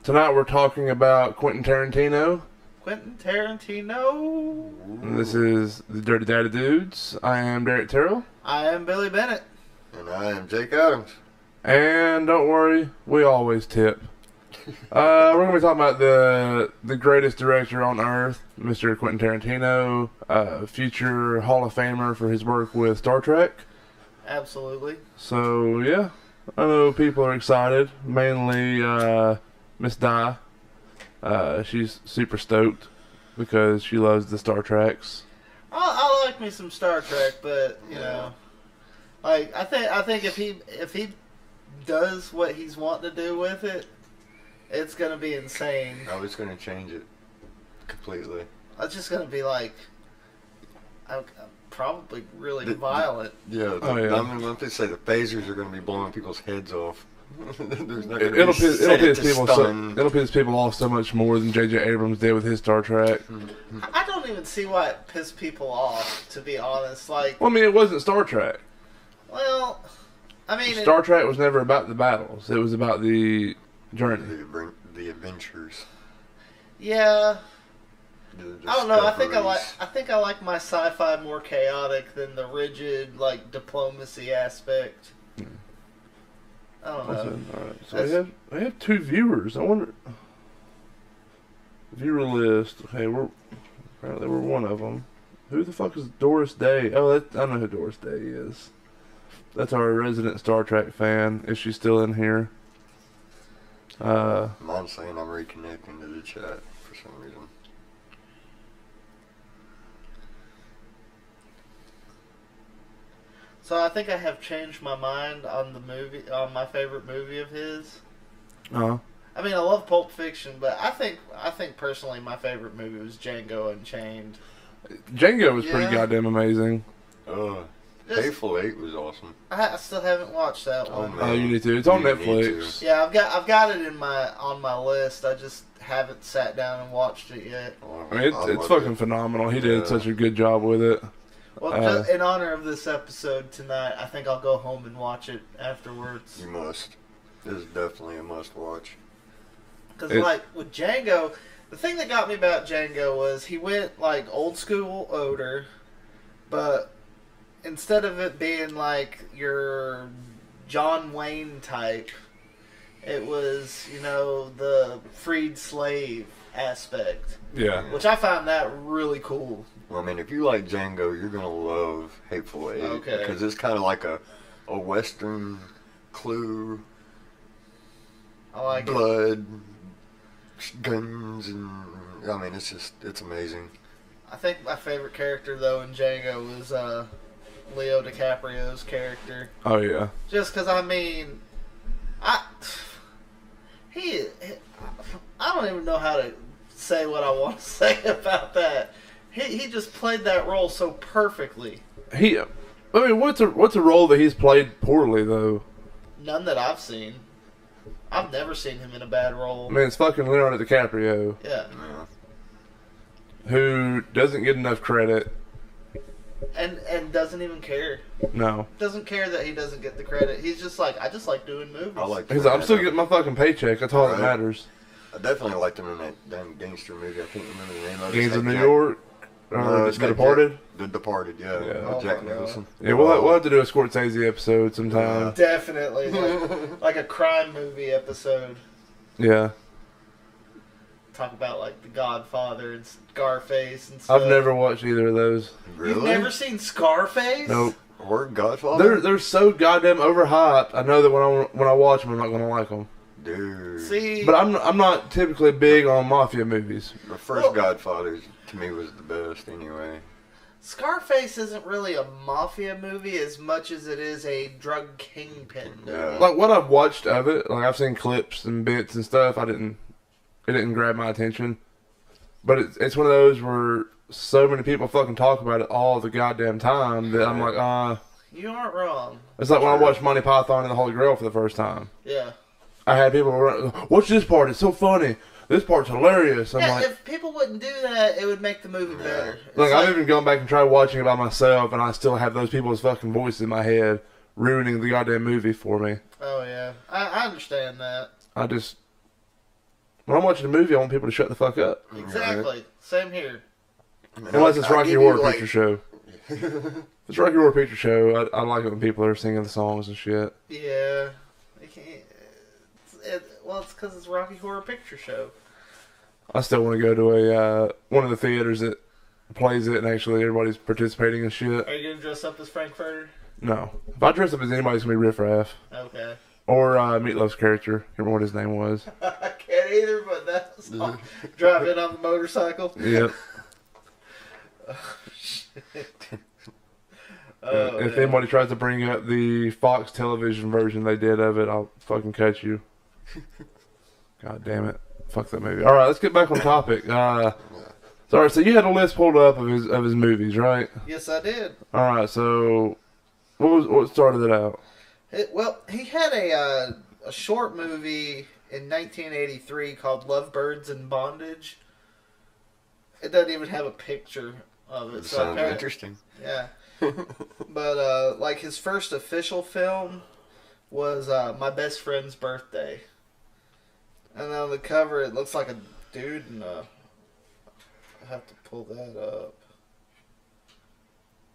Tonight we're talking about Quentin Tarantino. Quentin Tarantino. And this is the Dirty Daddy Dudes. I am Derek Terrell. I am Billy Bennett. And I am Jake Adams. And don't worry, we always tip. We're going to be talking about the greatest director on earth, Mr. Quentin Tarantino, future Hall of Famer for his work with Star Trek. Absolutely. So, yeah, I know people are excited, mainly Miss Di. She's super stoked because she loves the Star Treks. I like me some Star Trek, but you know, like I think if he does what he's wanting to do with it, it's gonna be insane. Oh, it's going to change it completely. It's just gonna be like, probably really violent. Yeah, I mean, when they say the phasers are going to be blowing people's heads off. There's not going to It'll be piss people stun. it'll piss people off so much more than J.J. Abrams did with his Star Trek. I don't even see why it pissed people off, to be honest. Like, Well, I mean, it wasn't Star Trek. well, I mean, Star Trek was never about the battles. It was about the journey. The adventures. yeah. The I don't know. I think discoveries. I like my sci-fi more chaotic than the rigid like diplomacy aspect. I don't know. Alright, so we have two viewers. I wonder. Viewer list. Okay, apparently we're one of them. Who the fuck is Doris Day? Oh, I know who Doris Day is. That's our resident Star Trek fan. Is she still in here? Mine's saying I'm reconnecting to the chat for some reason. So I think I have changed my mind on on my favorite movie of his. Uh-huh. I mean, I love Pulp Fiction, but I think personally my favorite movie was Django Unchained. Django was pretty Yeah. goddamn amazing. Just- Hateful 8 was awesome. I still haven't watched that Oh, one. man. Oh, you need to. It's on You need Netflix. Yeah, I've got it on my list. I just haven't sat down and watched it yet. I mean, it's fucking phenomenal. He did such a good job with it. Well, just in honor of this episode tonight, I think I'll go home and watch it afterwards. You must. This is definitely a must watch. Because, like, with Django, the thing that got me about Django was he went, like, old school Oder, but instead of it being, like, your John Wayne type, it was, you know, the freed slave aspect. Yeah. Which I found that really cool. Well, I mean, if you like Django, you're going to love Hateful Eight. Okay. Because it's kind of like a Western Clue, I like it. blood, guns, and I mean, it's amazing. I think my favorite character, though, in Django was Leo DiCaprio's character. Oh, yeah. Just because, I mean, I don't even know how to say what I want to say about that. He just played that role so perfectly. I mean, what's a role that he's played poorly, though? None that I've seen. I've never seen him in a bad role. I mean, it's fucking Leonardo DiCaprio, Yeah. Yeah. who doesn't get enough credit. And doesn't even care. No. Doesn't care that he doesn't get the credit. He's just like, I just like doing movies. I like. He's like, I'm still getting my fucking paycheck. That's all that Right. matters. I definitely liked him in that damn gangster movie. I can't remember the name of it. Gangs of It's New Jack- York. No, it's The got Departed. The Departed, yeah. Yeah. Oh Jack my God. Nicholson. Yeah, we'll have to do a Scorsese episode sometime. Definitely. Like a crime movie episode. Yeah. Talk about like The Godfather and Scarface and stuff. I've never watched either of those. Really? You've never seen Scarface? Nope. Or Godfather? They're so goddamn overhyped. I know that when I watch them, I'm not gonna like them. Dude. See, But I'm not typically big on mafia movies. The first Godfather, to me, was the best anyway. Scarface isn't really a mafia movie as much as it is a drug kingpin movie. Yeah. Like what I've watched of it, like I've seen clips and bits and stuff. It didn't grab my attention. But it's one of those where so many people fucking talk about it all the goddamn time that I'm like, You aren't wrong. It's like when I watched Monty Python and the Holy Grail for the first time. Yeah. I had people run, watch this part, it's so funny. This part's hilarious. I'm Yeah, like, if people wouldn't do that, it would make the movie better. It's like, I've even gone back and tried watching it by myself, and I still have those people's fucking voices in my head ruining the goddamn movie for me. Oh, yeah. I understand that. When I'm watching a movie, I want people to shut the fuck up. Exactly. Same here. Unless it's Rocky Horror Picture Show. If If it's Rocky Horror Picture Show, I like it when people are singing the songs and shit. Yeah. Well, it's because it's Rocky Horror Picture Show. I still want to go to a one of the theaters that plays it and actually everybody's participating and shit. Are you going to dress up as Frankfurter? No. If I dress up as anybody, it's going to be Riff Raff. Okay. Or Meatloaf's character. Remember what his name was? I can't either, but that's all. Drive in on the motorcycle. Yep. If anybody tries to bring up the Fox television version they did of it, I'll fucking cut you. God damn it. Fuck that movie. Alright, let's get back on topic. Sorry, so you had a list pulled up of his movies, right? Yes, I did. Alright, so what started it out? Well, he had a short movie in 1983 called Lovebirds in Bondage. It doesn't even have a picture of it. Sounds interesting. Yeah. But, like, his first official film was My Best Friend's Birthday. And on the cover, it looks like a dude in a... I have to pull that up.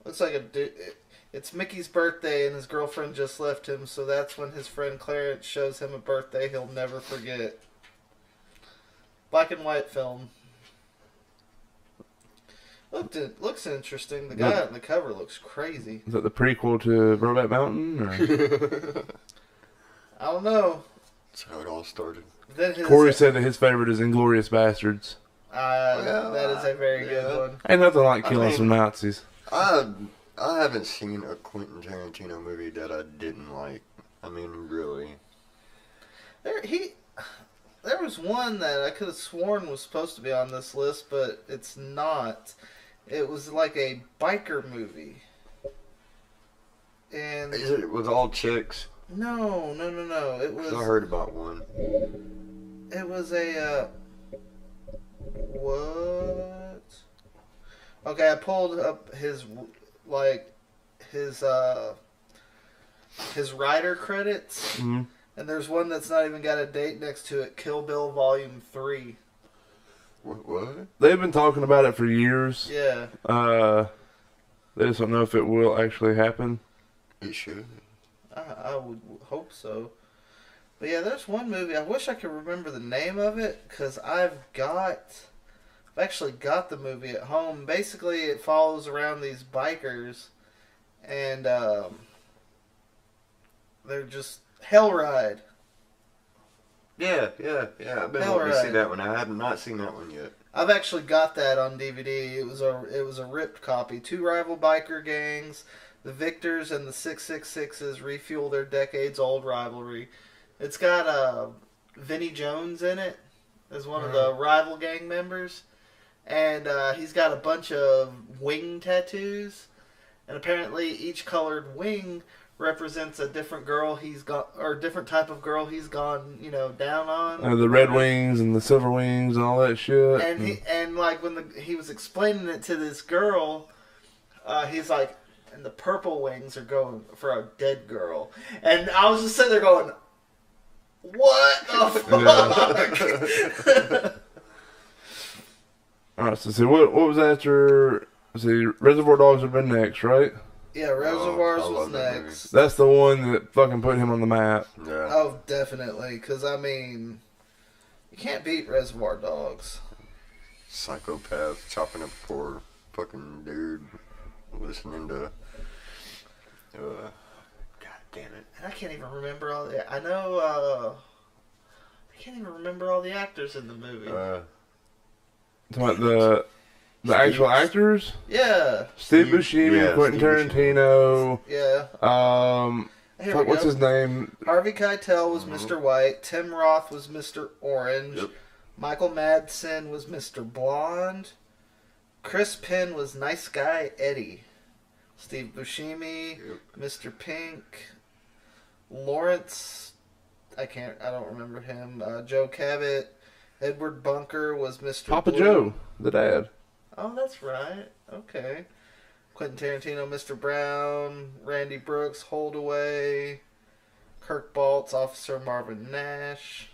Looks like a dude... It's Mickey's birthday and his girlfriend just left him, so that's when his friend Clarence shows him a birthday he'll never forget. Black and white film. Looks interesting. The guy on the cover looks crazy. Is that the prequel to Brokeback Mountain? Or? I don't know. That's how it all started. Corey said that his favorite is Inglourious Bastards. That is a very good one. Ain't nothing like killing some Nazis. I haven't seen a Quentin Tarantino movie that I didn't like. I mean, really. There was one that I could have sworn was supposed to be on this list, but it's not. It was like a biker movie. And Is it with all chicks? No. It was. I heard about one. It was a what? Okay, I pulled up his writer credits, and there's one that's not even got a date next to it. Kill Bill Volume 3. What? They've been talking about it for years. Yeah. They just don't know if it will actually happen. It should. I would hope so. But yeah, there's one movie. I wish I could remember the name of it, because I've actually got the movie at home. Basically, it follows around these bikers, and they're just hell ride. Yeah. I've been wanting to see that one. I have not seen that one yet. I've actually got that on DVD. It was a ripped copy. Two rival biker gangs, the Victors and the 666s, refuel their decades-old rivalry. It's got Vinnie Jones in it as one of the rival gang members. And he's got a bunch of wing tattoos. And apparently each colored wing represents a different girl he's got, or a different type of girl he's gone, down on. The red wings and the silver wings and all that shit. And like when he was explaining it to this girl, he's like, and the purple wings are going for a dead girl. And I was just sitting there going, what the fuck? Alright, so see, what was after... See, Reservoir Dogs would have been next, right? Yeah, Reservoirs was next. That's the one that fucking put him on the map. Yeah. Oh, definitely. Because, I mean, you can't beat Reservoir Dogs. Psychopath chopping up a poor fucking dude listening to... God damn it. And I can't even remember all the... I know, I can't even remember all the actors in the movie. Talking about the actual actors? Yeah. Steve Buscemi, Quentin Tarantino. Yeah. What's his name? Harvey Keitel was Mr. White. Tim Roth was Mr. Orange. Yep. Michael Madsen was Mr. Blonde. Chris Penn was Nice Guy Eddie. Steve Buscemi, Mr. Pink. Lawrence, I don't remember him. Joe Cabot. Edward Bunker was Mr. Papa Blue. Joe, the dad. Oh, that's right. Okay. Quentin Tarantino, Mr. Brown. Randy Brooks, Holdaway. Kirk Baltz, Officer Marvin Nash.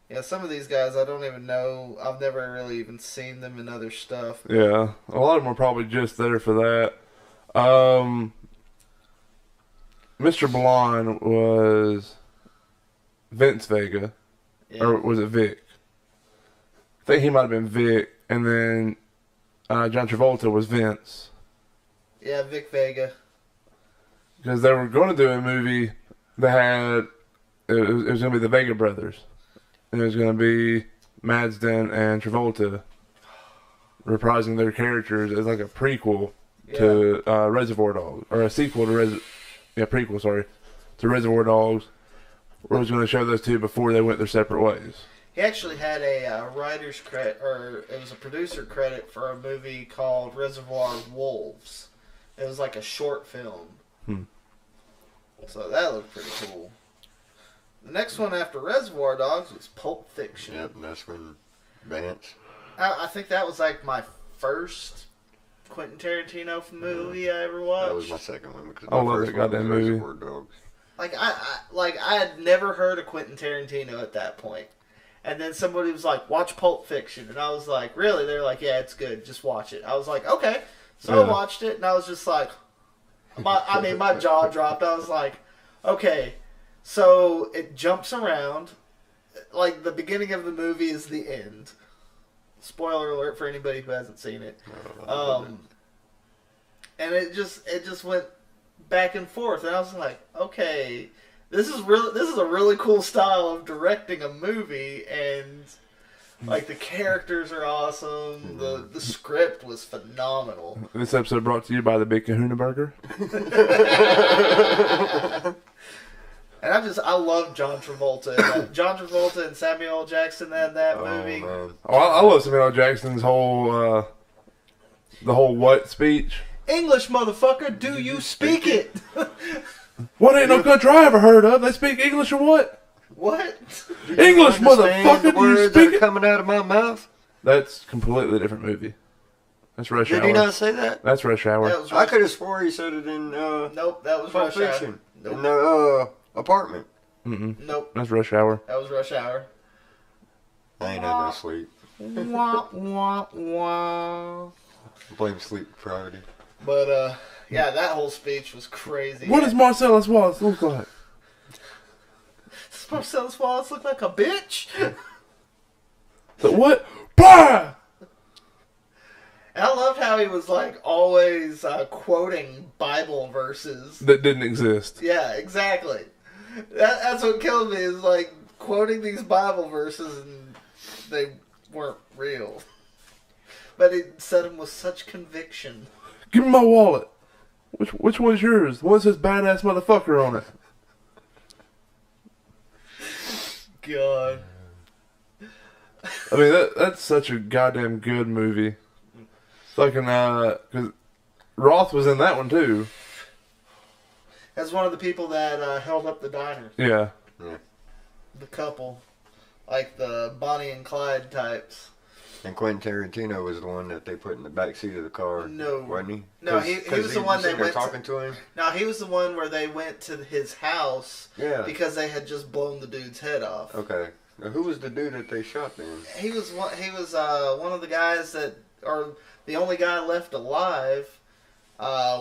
Yeah, some of these guys I don't even know. I've never really even seen them in other stuff. Yeah, a lot of them are probably just there for that. Mr. Blonde was Vince Vega, Yeah. or was it Vic? I think he might have been Vic, and then John Travolta was Vince. Yeah, Vic Vega. Because they were going to do a movie that had it was going to be the Vega brothers, and it was going to be Madsden and Travolta reprising their characters as like a prequel to Reservoir Dogs, or a sequel to prequel, sorry, to Reservoir Dogs, where it was going to show those two before they went their separate ways. He actually had a writer's credit, or it was a producer credit for a movie called Reservoir Wolves. It was like a short film. So that looked pretty cool. The next one after Reservoir Dogs was Pulp Fiction. Yep, that's when Vance. I think that was like my first Quentin Tarantino movie I ever watched. That was my second one because I my love first that one was goddamn movie. Reservoir Dogs. I had never heard of Quentin Tarantino at that point. And then somebody was like, watch Pulp Fiction. And I was like, really? They're like, yeah, it's good. Just watch it. I was like, okay. So I watched it, and I was just like, my jaw dropped. I was like, okay. So it jumps around. Like, the beginning of the movie is the end. Spoiler alert for anybody who hasn't seen it. And it just went back and forth. And I was like, okay. This is a really cool style of directing a movie, and like the characters are awesome. The script was phenomenal. This episode brought to you by the Big Kahuna Burger. And I love John Travolta. John Travolta and Samuel L. Jackson in that movie. Man. I love Samuel L. Jackson's whole the whole what speech. English, motherfucker, do you speak it? What ain't no country I ever heard of? They speak English or what? What? English, motherfucker, The do you words speak that are it? coming out of my mouth. That's a completely different movie. That's Rush Did Hour. he not say that? That's Rush Hour. That was I could have swore he said it in Nope, that was Pulp Rush Hour. Fiction. Nope. In the apartment. Nope, That's Rush Hour. that was Rush Hour. I ain't had no sleep. Wah, wah, wah. Blame sleep Friday. But, yeah, that whole speech was crazy. What does Marcellus Wallace look like? Does Marcellus Wallace look like a bitch? So what? Bah! And I loved how he was, like, always quoting Bible verses. That didn't exist. Yeah, exactly. That's what killed me, is, like, quoting these Bible verses, and they weren't real. But he said them with such conviction. Give me my wallet. Which one's yours? The one that says badass motherfucker on it. God. I mean, that's such a goddamn good movie. Fucking, cause Roth was in that one too. As one of the people that held up the diner. Yeah. The couple. Like the Bonnie and Clyde types. And Quentin Tarantino was the one that they put in the back seat of the car. No. Wasn't he? No, he was the one they went talking to him. No, he was the one where they went to his house. Yeah. Because they had just blown the dude's head off. Okay. Now, who was the dude that they shot then? He was one of the guys that, or the only guy left alive.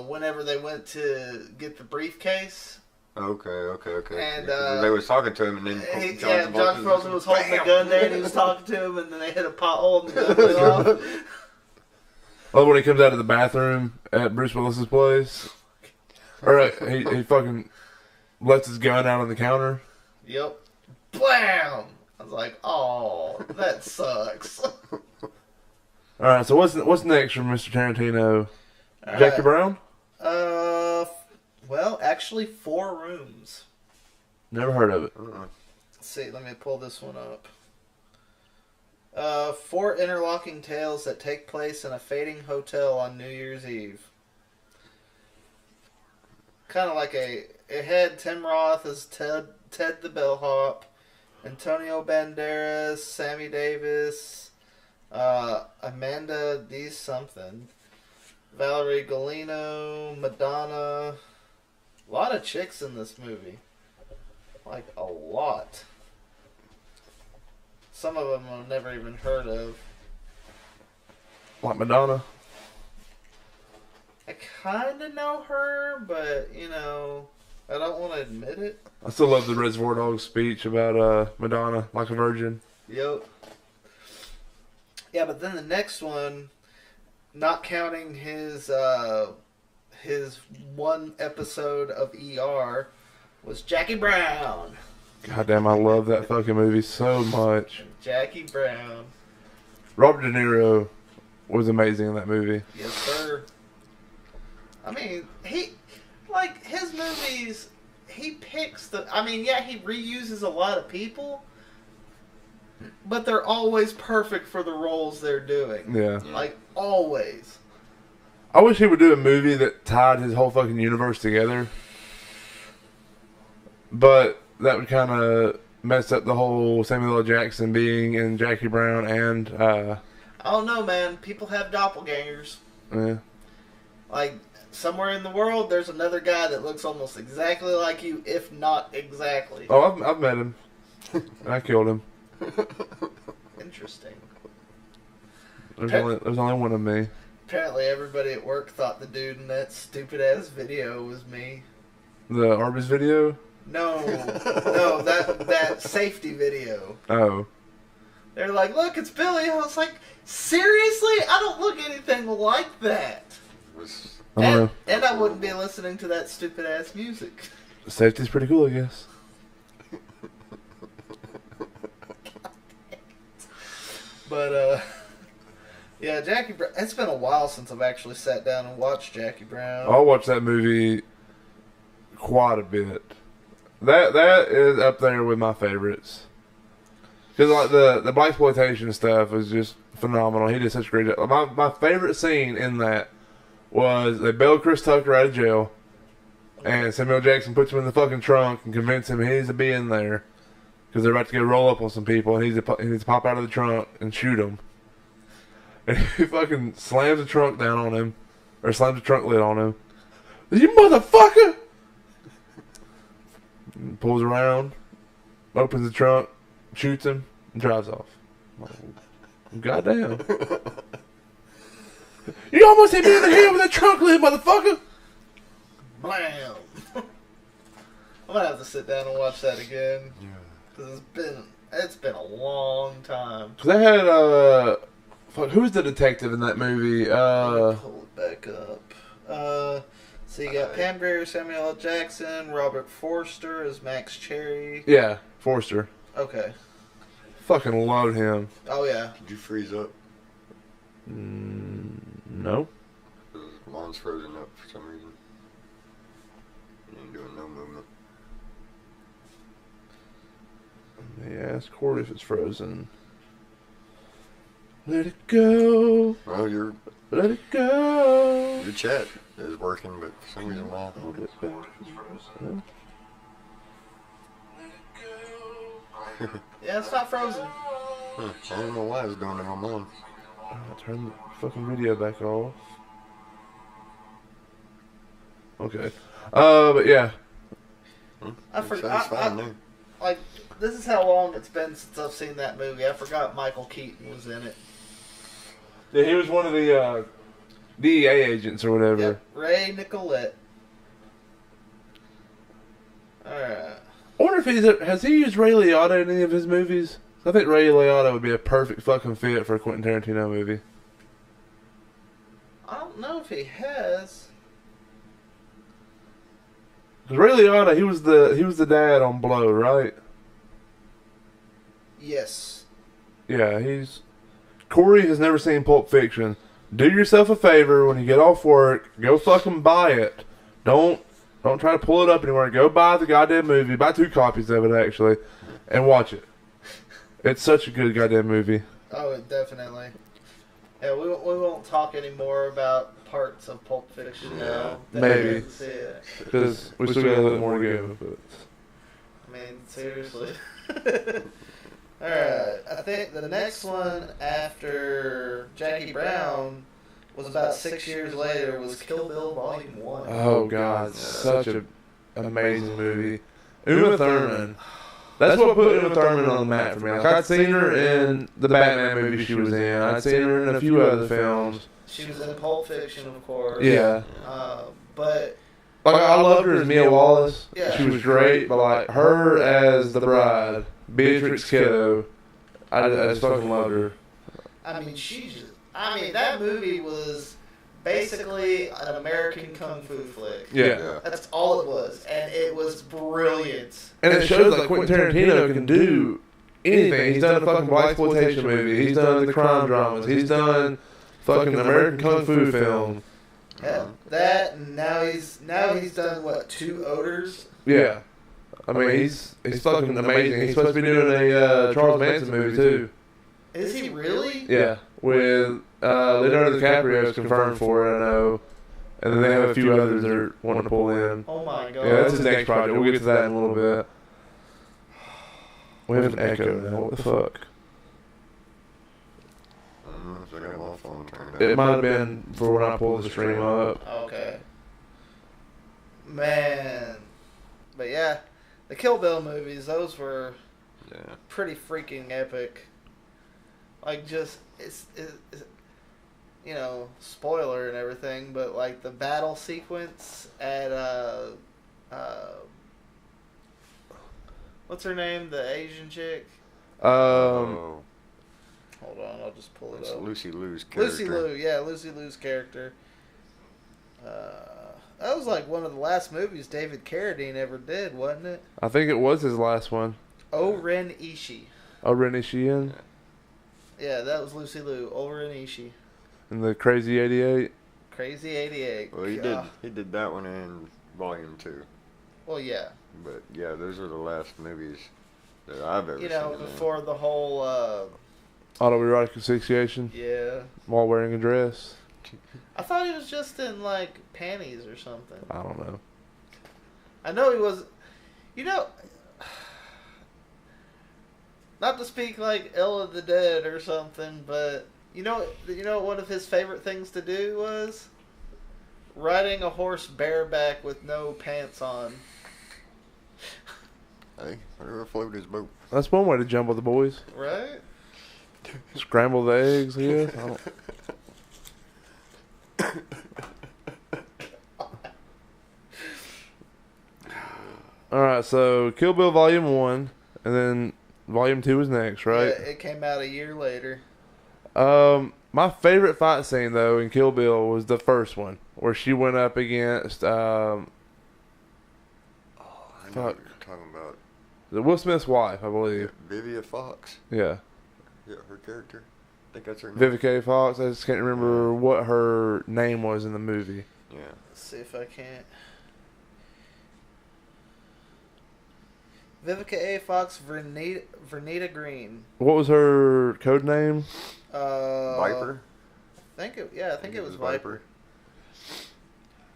Whenever they went to get the briefcase. Okay. And they was talking to him, and then John Travolta was holding the gun there, and he was talking to him, and then they hit a pothole, and the gun went off. Oh, when he comes out of the bathroom at Bruce Willis's place, or he fucking lets his gun out on the counter. Yep. Blam! I was like, oh, that sucks. All right, so what's next from Mr. Tarantino? Jackie Brown? Well, actually, 4 Rooms. Never heard of it. Let's see, let me pull this one up. 4 interlocking tales that take place in a fading hotel on New Year's Eve. Kind of like it had Tim Roth as Ted the Bellhop, Antonio Banderas, Sammy Davis, Amanda D. something, Valerie Golino, Madonna. A lot of chicks in this movie. Like, a lot. some of them I've never even heard of. Like Madonna. I kind of know her, but, you know, I don't want to admit it. I still love the Reservoir Dogs speech about Madonna, like a virgin. Yep. Yeah, but then the next one, not counting his one episode of ER, was Jackie Brown. Goddamn, I love that fucking movie so much. Jackie Brown. Robert De Niro was amazing in that movie. Yes, sir. I mean, his movies, he picks he reuses a lot of people, but they're always perfect for the roles they're doing. Yeah. Like, always. I wish he would do a movie that tied his whole fucking universe together. But that would kind of mess up the whole Samuel L. Jackson being in Jackie Brown and... I don't know, man. People have doppelgangers. Yeah. Like, somewhere in the world, there's another guy that looks almost exactly like you, if not exactly. Oh, I've met him. I killed him. Interesting. There's only one of me. Apparently everybody at work thought the dude in that stupid-ass video was me. The Arby's video? No, that safety video. Oh. They're like, look, it's Billy. I was like, seriously? I don't look anything like that. I don't know. And I wouldn't be listening to that stupid-ass music. Safety's pretty cool, I guess. But, yeah, Jackie Brown. It's been a while since I've actually sat down and watched Jackie Brown. I'll watch that movie quite a bit. That is up there with my favorites. Because like the blaxploitation stuff was just phenomenal. He did such a great job. My favorite scene in that was they bailed Chris Tucker out of jail, and Samuel Jackson puts him in the fucking trunk and convinces him he needs to be in there because they're about to go roll up on some people, and he needs to pop out of the trunk and shoot them. And he fucking slams the trunk down on him, or slams the trunk lid on him. You motherfucker! And pulls around, opens the trunk, shoots him, and drives off. Goddamn. You almost hit me in the head with that trunk lid, motherfucker! Blam! I'm gonna have to sit down and watch that again. Yeah. Because it's been a long time. Cause they had, fuck, who's the detective in that movie? Pull it back up. So you got Pam Grier, Samuel L. Jackson, Robert Forster as Max Cherry. Yeah, Forster. Okay. Fucking love him. Oh, yeah. Did you freeze up? No. Mine's frozen up for some reason. You ain't doing no movement. Yeah, ask Corey if it's frozen. Let it go. Well, Let it go. your chat is working, but for some reason why? Hold it back. No. Yeah, it's not frozen. I don't know why it's doing it on mine. Turn the fucking video back off. Okay. But yeah. I It's forgot. fine now. Like, this is how long it's been since I've seen that movie. I forgot Michael Keaton was in it. Yeah, he was one of the DEA agents or whatever. Yep. Ray Nicolette. Alright. I wonder if has he used Ray Liotta in any of his movies? I think Ray Liotta would be a perfect fucking fit for a Quentin Tarantino movie. I don't know if he has. Cause Ray Liotta, he was the dad on Blow, right? Yes. Yeah, Corey has never seen Pulp Fiction. Do yourself a favor when you get off work, go fucking buy it. Don't try to pull it up anywhere. Go buy the goddamn movie. Buy 2 copies of it actually, and watch it. It's such a good goddamn movie. Oh, definitely. Yeah, we won't talk anymore about parts of Pulp Fiction now. that we Maybe. didn't see it. Because we still got a little more to go. But I mean, seriously. Alright, I think the next one after Jackie Brown was about 6 years later was Kill Bill Volume 1. oh god, such an amazing movie. Uma Thurman. That's what put Uma Thurman on the map for me. Like, I'd seen her in the Batman movie she was in. I'd seen her in a few other films. She was in Pulp Fiction, of course. Yeah. But like, I loved her as Mia Wallace. Yeah. She was great, but like her as the bride, Beatrix Kiddo, I just fucking loved her. I mean, that movie was basically an American kung fu flick. Yeah. That's all it was, and it was brilliant. And it shows like Quentin Tarantino can do anything. He's done a fucking blaxploitation movie. He's done the crime dramas. He's done fucking American kung fu film. Yeah, that, and now he's done what, 2 Odors? Yeah. I mean, he's fucking amazing. He's supposed to be doing a Charles Manson movie too. Is he really? Yeah, with Leonardo DiCaprio is confirmed for it, I know. And then they have a few others they're wanting to pull in. Oh my god. Yeah, that's his next project. We'll get to that in a little bit. We have an echo now. What the fuck? I don't know if I got my phone turned It on. might have been for when I pulled the stream up. Okay. Man. But yeah, the Kill Bill movies, those were pretty freaking epic. Like, just, it's you know, spoiler and everything, but like the battle sequence at what's her name, the Asian chick? Oh, Hold on, I'll just pull it that's up. Lucy Liu's character. Lucy Liu's character. That was like one of the last movies David Carradine ever did, wasn't it? I think it was his last one. O-Ren Ishii. Oh, Rennie Sheehan Yeah, that was Lucy Liu. O-Ren Ishii. and the Crazy 88. Crazy 88. Well, he did that one in Volume 2. Well, yeah. But yeah, those are the last movies that I've ever You seen. know, before the whole, Autoerotic asphyxiation yeah. while wearing a dress. I thought he was just in, like, panties or something. I don't know. I know he was, you know, not to speak like ill of the dead or something, but you know one of his favorite things to do was riding a horse bareback with no pants on. Hey, whatever float his boat. That's one way to jumble the boys. Right? Scramble the eggs, I guess. I don't... Alright, so Kill Bill Volume 1, and then Volume 2 is next, right? Yeah, it came out a year later. My favorite fight scene, though, in Kill Bill was the first one, where she went up against, I know Fuck. what you're talking about. Will Smith's wife, I believe. Vivica Fox. Yeah. Yeah, her character. I think that's her name. Vivica Fox. I just can't remember what her name was in the movie. Yeah. Let's see if I can't. Vivica A. Fox, Vernita Green. What was her code name? Viper? I think it was Viper.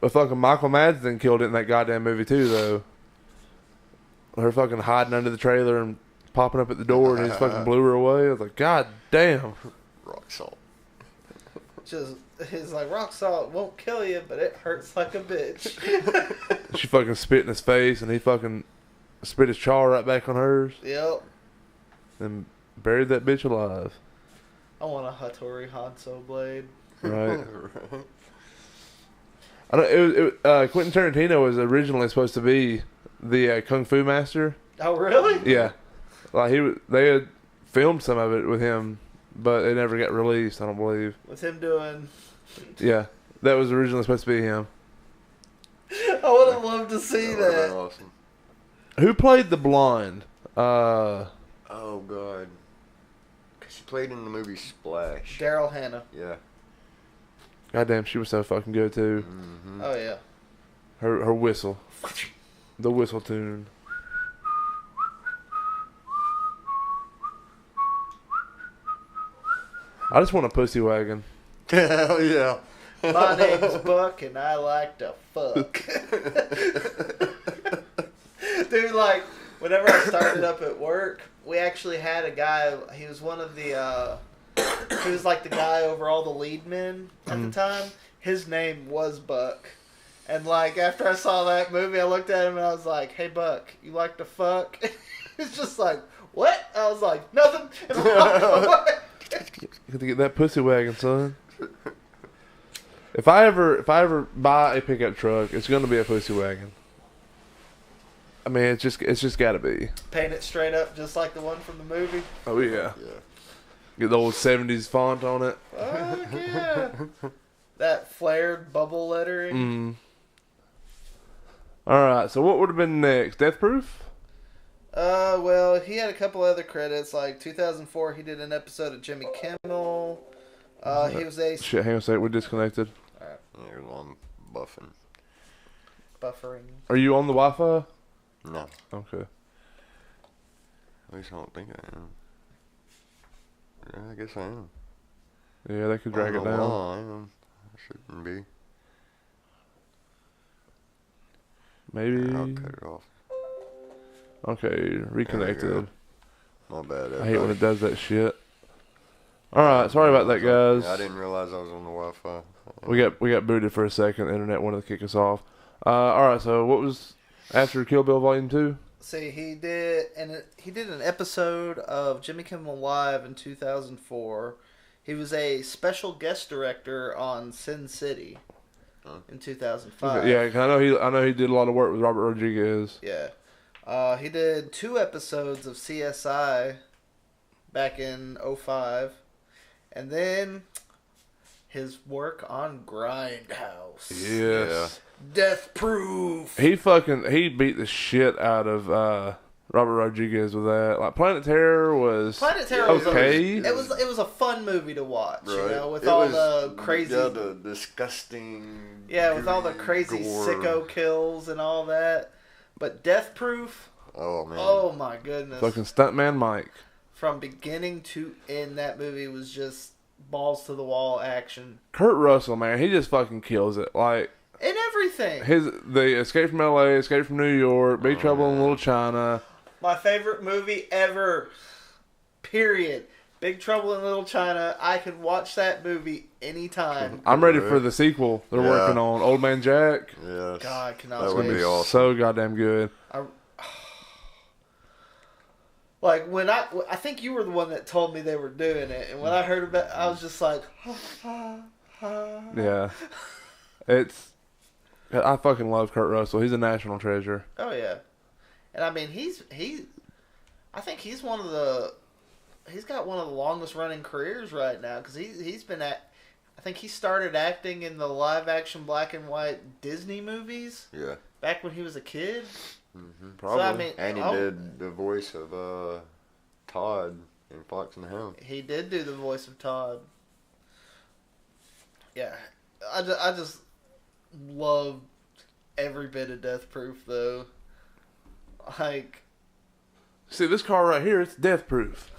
But fucking Michael Madsen killed it in that goddamn movie too, though. Her fucking hiding under the trailer and popping up at the door, and he just fucking blew her away. I was like, God damn. Rock salt. Just, he's like, rock salt won't kill you, but it hurts like a bitch. She fucking spit in his face, and he fucking spit his chaw right back on hers, Yep. and buried that bitch alive. I want a Hattori Hanzo blade. Right. I don't. Quentin Tarantino was originally supposed to be the Kung Fu master. Oh, really? Yeah, like they had filmed some of it with him, but it never got released. I don't believe. With him doing... Yeah, that was originally supposed to be him. I would have loved to see That would've been that. awesome. Who played the blonde? Oh, God. She played in the movie Splash. Daryl Hannah. Yeah. Goddamn, she was so fucking good too. Mm-hmm. Oh, yeah. Her whistle, the whistle tune. I just want a pussy wagon. Hell yeah. My name's Buck, and I like to fuck. Dude, like, whenever I started up at work, we actually had a guy, he was one of the, he was like the guy over all the lead men at the time. His name was Buck. And, like, after I saw that movie, I looked at him and I was like, hey, Buck, you like to fuck? It's just like, what? I was like, nothing. And walked away. You have to get that pussy wagon, son. If I ever buy a pickup truck, it's gonna be a pussy wagon. I mean, it's just gotta be. Paint it straight up, just like the one from the movie. Oh yeah. Yeah. Get the old '70s font on it. Oh yeah. That flared bubble lettering. Mm. All right. So what would have been next? Death Proof? Well, he had a couple other credits. Like 2004, he did an episode of Jimmy Kimmel. He was a Shit. Hang on a sec. We're disconnected. You're on buffing. buffering. Are you on the Wi-Fi? No. Okay. At least I don't think I am. Yeah, I guess I am. Yeah, that could drag I it don't know down. why I am. I shouldn't be. Maybe. I'll cut it off. Okay, reconnected. My bad. I hate when it does that shit. All right, sorry about that, guys. Yeah, I didn't realize I was on the Wi-Fi. We got booted for a second. The internet wanted to kick us off. All right, so what was after Kill Bill Volume 2? See, he did an episode of Jimmy Kimmel Live in 2004. He was a special guest director on Sin City in 2005. Yeah, 'cause I know he did a lot of work with Robert Rodriguez. Yeah. He did 2 episodes of CSI back in 2005. And then his work on Grindhouse. Yes. Death Proof. He beat the shit out of Robert Rodriguez with that. Like Planet Terror was okay. It was a fun movie to watch, Right. you know, with It all was, the crazy yeah, the disgusting, with all the crazy gore. sicko kills and all that. But Death Proof, Oh man. oh my goodness. Fucking Stuntman Mike. From beginning to end, that movie was just balls to the wall action. Kurt Russell, man, he just fucking kills it. Like And everything. the Escape from LA, Escape from New York, Big Trouble in Little China. My favorite movie ever. Period. Big Trouble in Little China. I could watch that movie anytime. I'm ready for the sequel they're working on, Old Man Jack. Yes. God, I cannot That would wait. be awesome. So goddamn good. Like when I think you were the one that told me they were doing it, and when I heard about it, I was just like, Yeah. I fucking love Kurt Russell. He's a national treasure. oh yeah. And I mean I think he's got one of the longest running careers right now, because he's been I think he started acting in the live action black and white Disney movies. Yeah. Back when he was a kid. Mm-hmm. Probably. So, I mean, And he did the voice of Todd in Fox and the Hound. He did do the voice of Todd. Yeah. I just love every bit of Death Proof, though. Like, See, this car right here, it's death proof.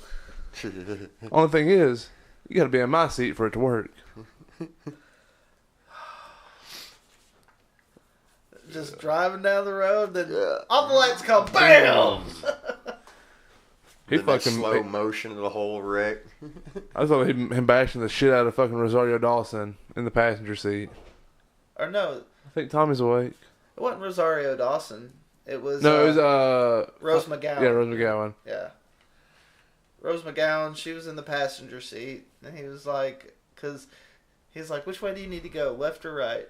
Only thing is, you gotta be in my seat for it to work. just driving down the road, then all the lights come, BAM! He Then that fucking slow motion of the whole wreck. I saw him bashing the shit out of fucking Rosario Dawson in the passenger seat. Or no, I think Tommy's awake. it wasn't Rosario Dawson. It was No, it was Rose McGowan. Yeah, Rose McGowan. Yeah. Rose McGowan, she was in the passenger seat, and he was like, which way do you need to go, left or right?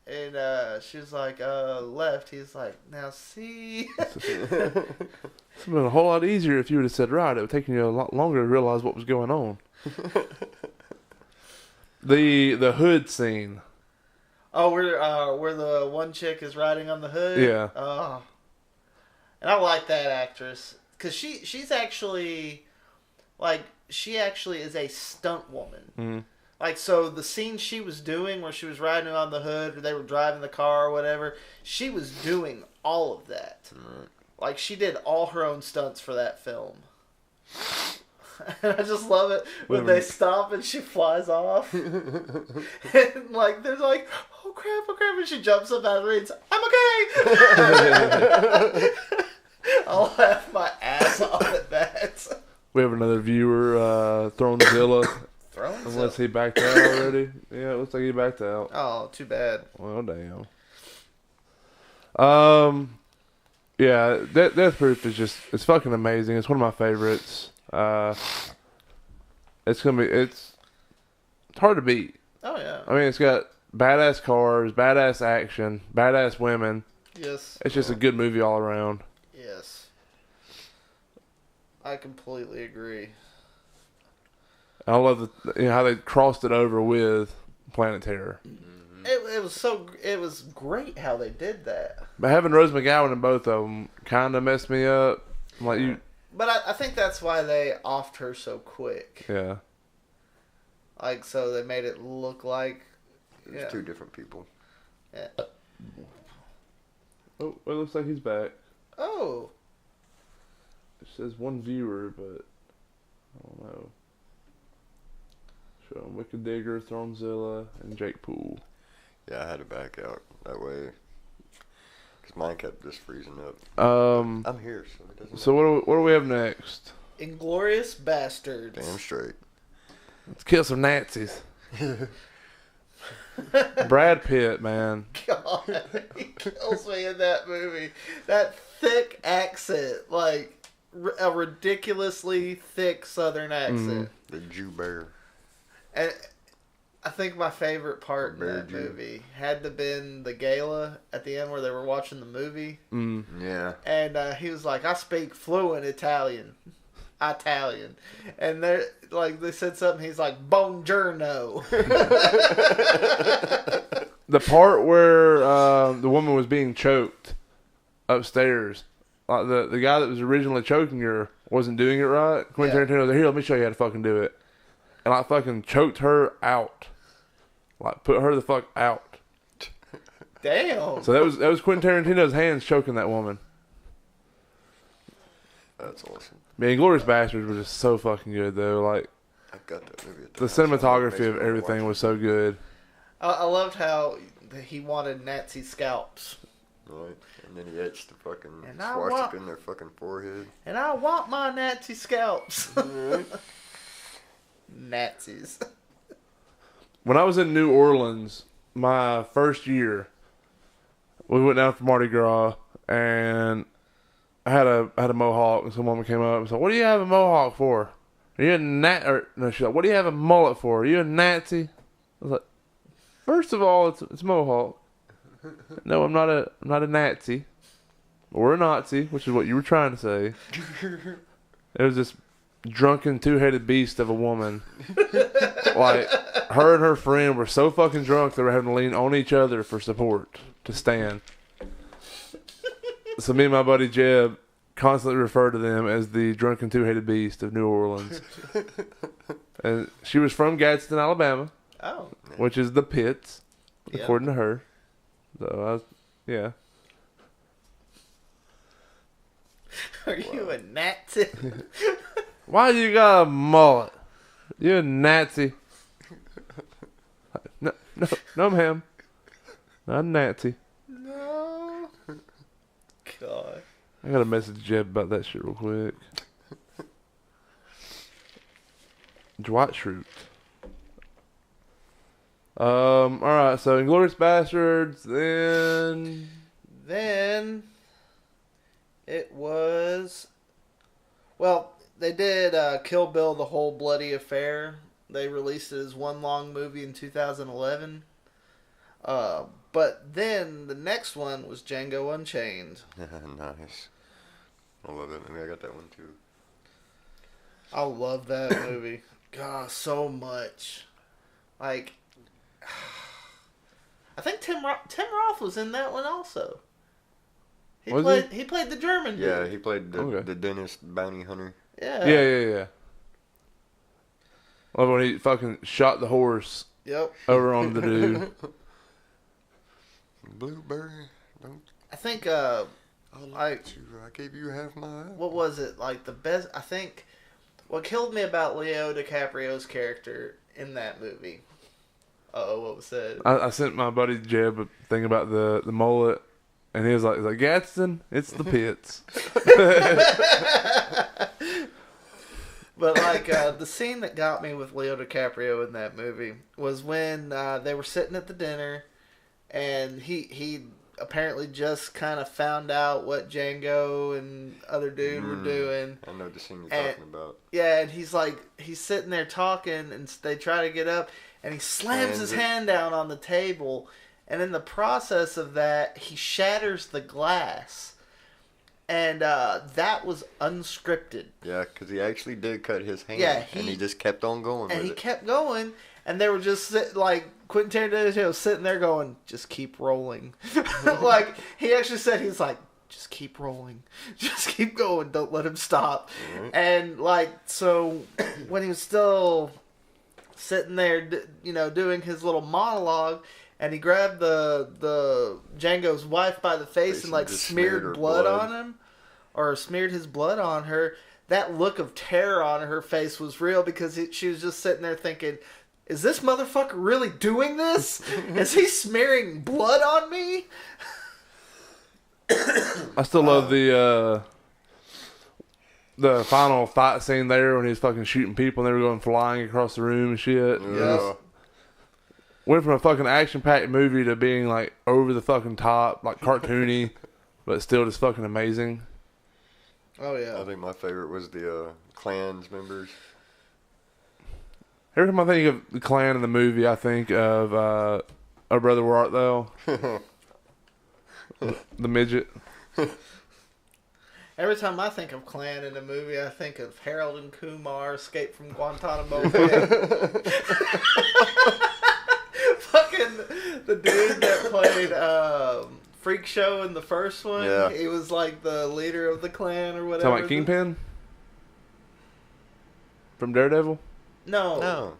And she was like, left. He's like, now see? It's been a whole lot easier if you would have said right. It would take you a lot longer to realize what was going on. The hood scene. Oh, where the one chick is riding on the hood? Yeah. Oh. And I like that actress. Because she's actually, she actually is a stunt woman. Mm-hmm. Like, so the scene she was doing where she was riding on the hood or they were driving the car or whatever, she was doing all of that. Right. Like, she did all her own stunts for that film. And I just love it when they stop and she flies off. And, there's like, oh crap, and she jumps up out of the reeds. I'm okay! I'll laugh my ass off at that. We have another viewer, Thronezilla. Unless he backed out already. Yeah, it looks like he backed out. Oh, too bad. Well, damn. Yeah, Death Proof is it's fucking amazing. It's one of my favorites. It's hard to beat. Oh yeah. I mean, it's got badass cars, badass action, badass women. Yes. It's just a good movie all around. Yes. I completely agree. I love how they crossed it over with Planet Terror. It was great how they did that. But having Rose McGowan in both of them kind of messed me up. But I think that's why they offed her so quick. Yeah. Like, so they made it look like... It's two different people. Yeah. Oh, it looks like he's back. Oh. It says one viewer, but I don't know. Show him Wicked Digger, Thronezilla, and Jake Poole. Yeah, I had to back out that way. Because mine kept just freezing up. I'm here, so it doesn't So what do we have next? Inglourious Bastards. Damn straight. Let's kill some Nazis. Brad Pitt, man. God, he kills me in that movie. That thick accent, like a ridiculously thick Southern accent. The Jew Bear. And I think my favorite part in that movie had to been the gala at the end where they were watching the movie. Yeah. And he was like, "I speak fluent Italian." And they said something, he's like, "Buongiorno." The part where the woman was being choked upstairs, like the guy that was originally choking her wasn't doing it right. Quentin Tarantino was like, "Here, let me show you how to fucking do it," and I fucking choked her out, like put her the fuck out. Damn. So that was Quentin Tarantino's hands choking that woman. That's awesome. Man, Inglourious Bastards was just so fucking good though. Like I got that movie. the cinematography of everything was so good. I loved how he wanted Nazi scalps. Right, and then he etched the fucking And swastika in their fucking forehead. And I want my Nazi scalps. Right. Nazis. When I was in New Orleans, my first year, we went down for Mardi Gras, and I had a mohawk, and some woman came up and said, "What do you have a mohawk for? Are you a no, she's like, "What do you have a mullet for? Are you a Nazi?" I was like, "First of all, it's mohawk. No, I'm not a Nazi, or a Nazi, which is what you were trying to say." It was this drunken two-headed beast of a woman. Like, her and her friend were so fucking drunk they were having to lean on each other for support to stand. So me and my buddy Jeb constantly refer to them as the drunken two-headed beast of New Orleans. And she was from Gadsden, Alabama. Oh. Which is the pits, Yep. according to her. So, yeah. Are you a Nazi? Why you got a mullet? You a Nazi? No, ma'am. Not a Nazi. No. God. I gotta message Jeb about that shit real quick. Dwight Schrute. Alright, so Inglourious Bastards, then it was, well, they did Kill Bill The Whole Bloody Affair. They released it as one long movie in 2011. But then the next one was Django Unchained. Nice. I love that movie. I got that one too. I love that movie. God, so much. Like, I think Tim Roth was in that one also. He played the German dude. Yeah, he played the dentist bounty hunter. Yeah. Yeah. Love when he fucking shot the horse. Yep. Over on the dude. Blueberry, don't. I think I gave you half my. What was it, like the best? I think what killed me about Leo DiCaprio's character in that movie. What was said? I sent my buddy Jeb a thing about the mullet, and he was like, "Gadsden, it's the pits." But like the scene that got me with Leo DiCaprio in that movie was when they were sitting at the dinner, and he apparently just kind of found out what Django and other dude were doing. I know the scene you're talking about. Yeah, and he's sitting there talking, and they try to get up, and he slams his hand down on the table, and in the process of that, he shatters the glass. And that was unscripted. Yeah, because he actually did cut his hand. Yeah, and he just kept on going and with he it. kept going, and they were just Quentin Tarantino was sitting there going, just keep rolling. Like, he actually said, he's like, just keep rolling. Just keep going. Don't let him stop. Mm-hmm. And, so when he was still sitting there, doing his little monologue, and he grabbed the Django's wife by the face and just smeared blood on him, or smeared his blood on her. That look of terror on her face was real, because she was just sitting there thinking, is this motherfucker really doing this? Is he smearing blood on me? I still love the final fight scene there when he was fucking shooting people and they were going flying across the room and shit. Yeah. Went from a fucking action-packed movie to being, over the fucking top, cartoony, but still just fucking amazing. Oh, yeah. I think my favorite was the Clans members. Every time I think of the Clan in the movie, I think of Oh Brother Where Art Thou? The midget. Every time I think of Clan in a movie, I think of Harold and Kumar Escape from Guantanamo Bay. Fucking the dude that played Freak Show in the first one. Yeah. He was the leader of the Clan or whatever. Talking about Kingpin? From Daredevil? No. No.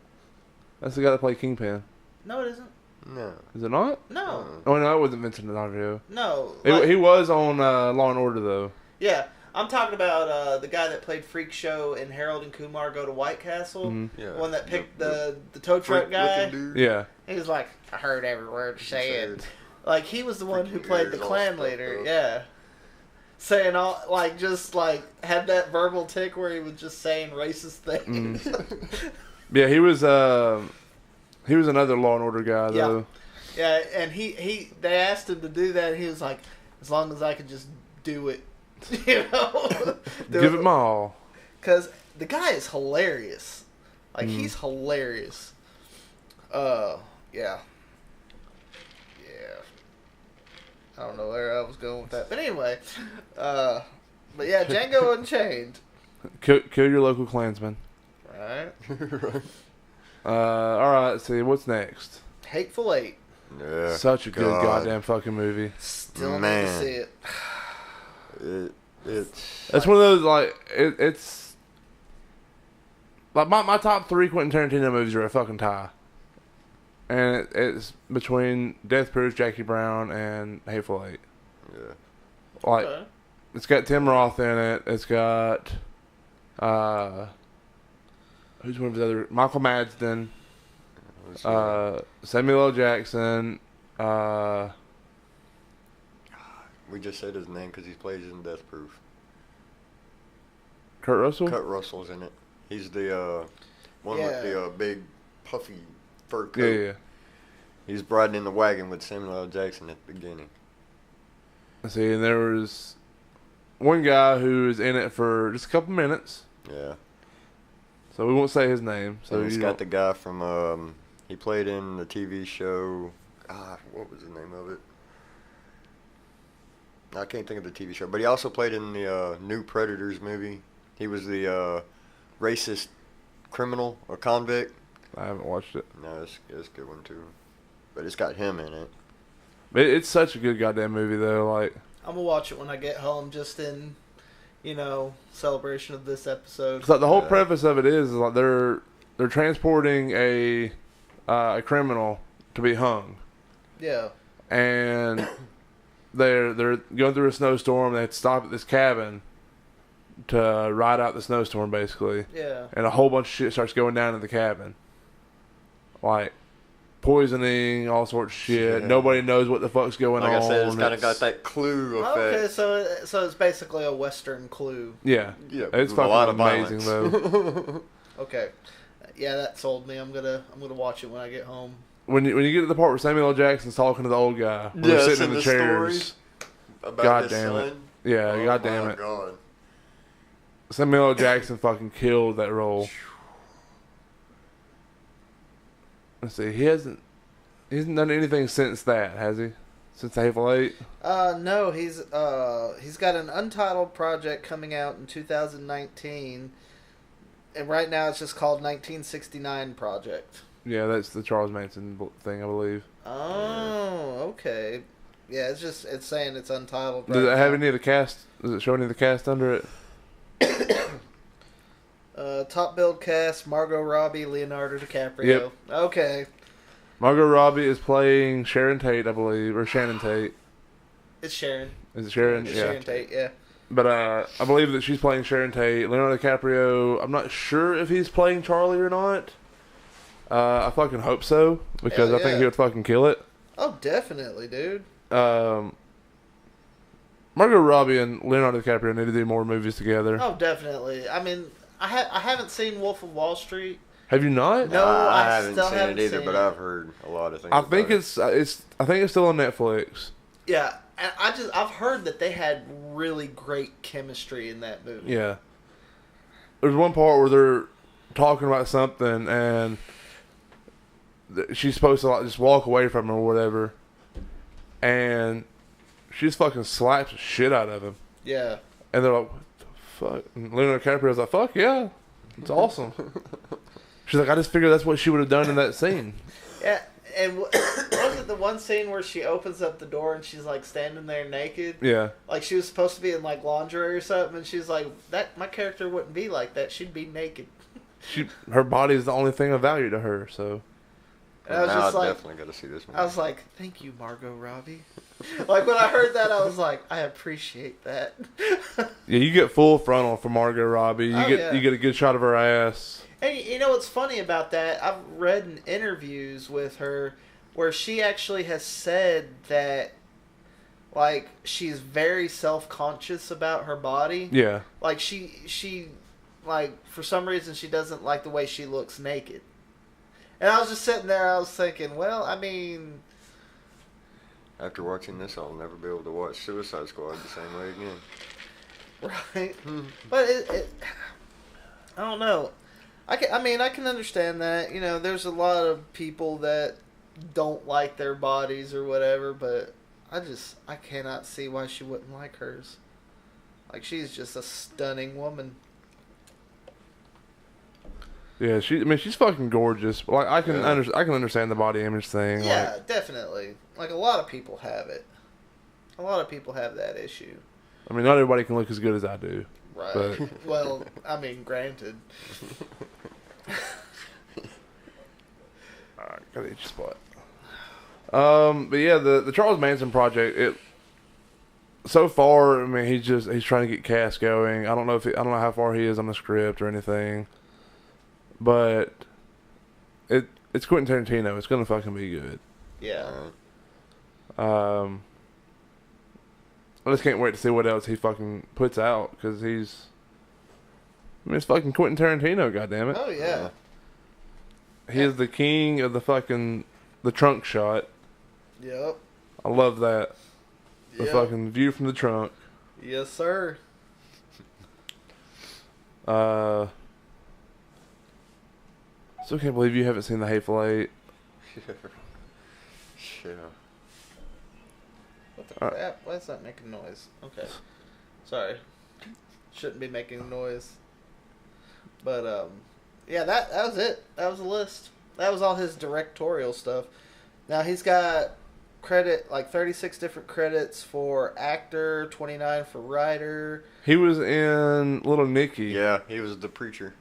That's the guy that played Kingpin. No, it isn't. No. Is it not? No. Oh, no, it wasn't Vincent D'Onofrio. No. He was on Law and Order, though. Yeah. I'm talking about the guy that played Freak Show in Harold and Kumar Go to White Castle. Mm-hmm. Yeah. The one that picked the tow truck guy. Dude. Yeah. He was like, I heard every word you said. He was the one who Freaking played the ears all Klan stuck leader. up. Yeah. Saying all, had that verbal tick where he was just saying racist things. Yeah, he was another Law and Order guy, though. Yeah, and they asked him to do that, and he was like, as long as I could just do it. Give it my all. Because the guy is hilarious. He's hilarious. Yeah. Yeah. I don't know where I was going with that. But anyway. But yeah, Django Unchained. Kill your local Klansman. Right. Alright, let's see. What's next? Hateful Eight. Yeah. Such a good goddamn fucking movie. Still need to see it. It's one of those, it's... my top 3 Quentin Tarantino movies are a fucking tie. And it's between Death Proof, Jackie Brown, and Hateful Eight. Yeah. Okay. It's got Tim Roth in it. It's got... who's one of the other... Michael Madsen. Samuel L. Jackson. We just said his name because he plays in Death Proof. Kurt Russell? Kurt Russell's in it. He's the one with the big puffy fur coat. Yeah. He's riding in the wagon with Samuel L. Jackson at the beginning. See, and there was one guy who was in it for just a couple minutes. Yeah. So we won't say his name. So he's got the guy from he played in the TV show. What was the name of it? I can't think of the TV show, but he also played in the new Predators movie. He was the racist criminal or convict. I haven't watched it. No, it's a good one too, but it's got him in it. It's such a good goddamn movie though. I'm gonna watch it when I get home, just in, celebration of this episode. It's the whole preface of it is they're transporting a criminal to be hung. Yeah. And they're going through a snowstorm. They have to stop at this cabin to ride out the snowstorm, basically. Yeah. And a whole bunch of shit starts going down in the cabin, poisoning, all sorts of shit. Yeah. Nobody knows what the fuck's going on. Like I said, it's kind of got that Clue effect. Okay, so it's basically a Western Clue. Yeah. Yeah, It's with a lot fucking of amazing though. Okay. Yeah, that sold me. I'm gonna watch it when I get home. when you get to the part where Samuel L. Jackson's talking to the old guy, when they're sitting in the chairs. About God his damn it. son. Yeah, Oh God my damn it. God. Samuel L. Jackson fucking killed that role. Let's see, he hasn't done anything since that, has he? Since the Hateful Eight? No, he's got an untitled project coming out in 2019, and right now it's just called 1969 Project. Yeah, that's the Charles Manson thing, I believe. Oh, okay. Yeah, it's saying it's untitled. Does it have any of the cast? Does it show any of the cast under it? Top billed cast: Margot Robbie, Leonardo DiCaprio. Yep. Okay. Margot Robbie is playing Sharon Tate, I believe, or Shannon Tate. It's Sharon. Is it Sharon? It's Yeah. Sharon Tate, yeah. But I believe that she's playing Sharon Tate. Leonardo DiCaprio, I'm not sure if he's playing Charlie or not. I fucking hope so, because Hell I think yeah. he would fucking kill it. Oh, definitely, dude. Margot Robbie and Leonardo DiCaprio need to do more movies together. Oh, definitely. I mean, I haven't seen Wolf of Wall Street. Have you not? No, I I haven't still seen haven't it either, seen but it. I've heard a lot of things. I about think it. I think it's still on Netflix. Yeah, and I've heard that they had really great chemistry in that movie. Yeah. There's one part where they're talking about something and she's supposed to like just walk away from him or whatever, and she just fucking slaps the shit out of him. Yeah. And they're like, "What the fuck?" And Leonardo DiCaprio's like, "Fuck yeah, it's awesome." She's like, "I just figured that's what she would have done in that scene." Yeah, and was it the one scene where she opens up the door and she's like standing there naked? Yeah. Like she was supposed to be in like lingerie or something, and she's like, "That my character wouldn't be like that. She'd be naked." Her body is the only thing of value to her. So. And I was Now just like, definitely got to see this movie. I was like, "Thank you, Margot Robbie." Like when I heard that, I was like, "I appreciate that." Yeah, you get full frontal from Margot Robbie. You Oh, yeah. you get a good shot of her ass. And you know what's funny about that? I've read in interviews with her where she actually has said that, like, she's very self-conscious about her body. Yeah. Like, she, like, for some reason, she doesn't like the way she looks naked. And I was just sitting there, I was thinking, well, I mean... After watching this, I'll never be able to watch Suicide Squad the same way again. Right? But it I don't know. I can understand that. You know, there's a lot of people that don't like their bodies or whatever, but I cannot see why she wouldn't like hers. Like, she's just a stunning woman. Yeah, she's fucking gorgeous. Like I can Yeah. I can understand the body image thing. Yeah, Like, definitely. Like, a lot of people have it. A lot of people have that issue. I mean, not everybody can look as good as I do. Right. But- Well, I mean, granted. Alright, got each spot. But yeah, the Charles Manson project. So far, I mean, he's trying to get cast going. I don't know how far he is on the script or anything, but it's Quentin Tarantino. It's gonna fucking be good. Yeah. Uh, I just can't wait to see what else he fucking puts out because it's fucking Quentin Tarantino. Goddammit. Oh, yeah. He is the king of the trunk shot. Yep. I love that. The Yep. fucking view from the trunk. Yes, sir. Still can't believe you haven't seen the Hateful Eight. yeah. What the crap? Why is that making noise? Okay. Sorry. Shouldn't be making noise. But, yeah, that was it. That was the list. That was all his directorial stuff. Now, he's got 36 different credits for actor, 29 for writer. He was in Little Nicky. Yeah, he was the preacher.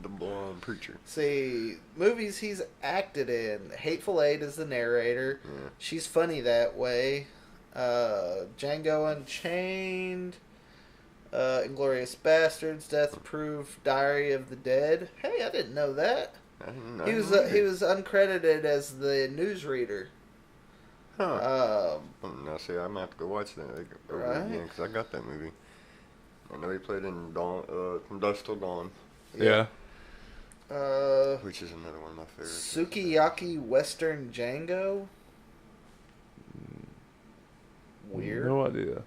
The blonde preacher. See, movies he's acted in. Hateful Eight is the narrator. Yeah. She's funny that way. Django Unchained. Inglourious Bastards, Death Proof, Diary of the Dead. Hey, I didn't know that. I didn't know He was either. he was uncredited as the newsreader. Huh. Now, see, I might have to go watch that over Right. again because I got that movie. I know he played in Dawn, From Dusk Till Dawn. Yeah. Which is another one of my favorites. Sukiyaki Western Django. Weird. No idea.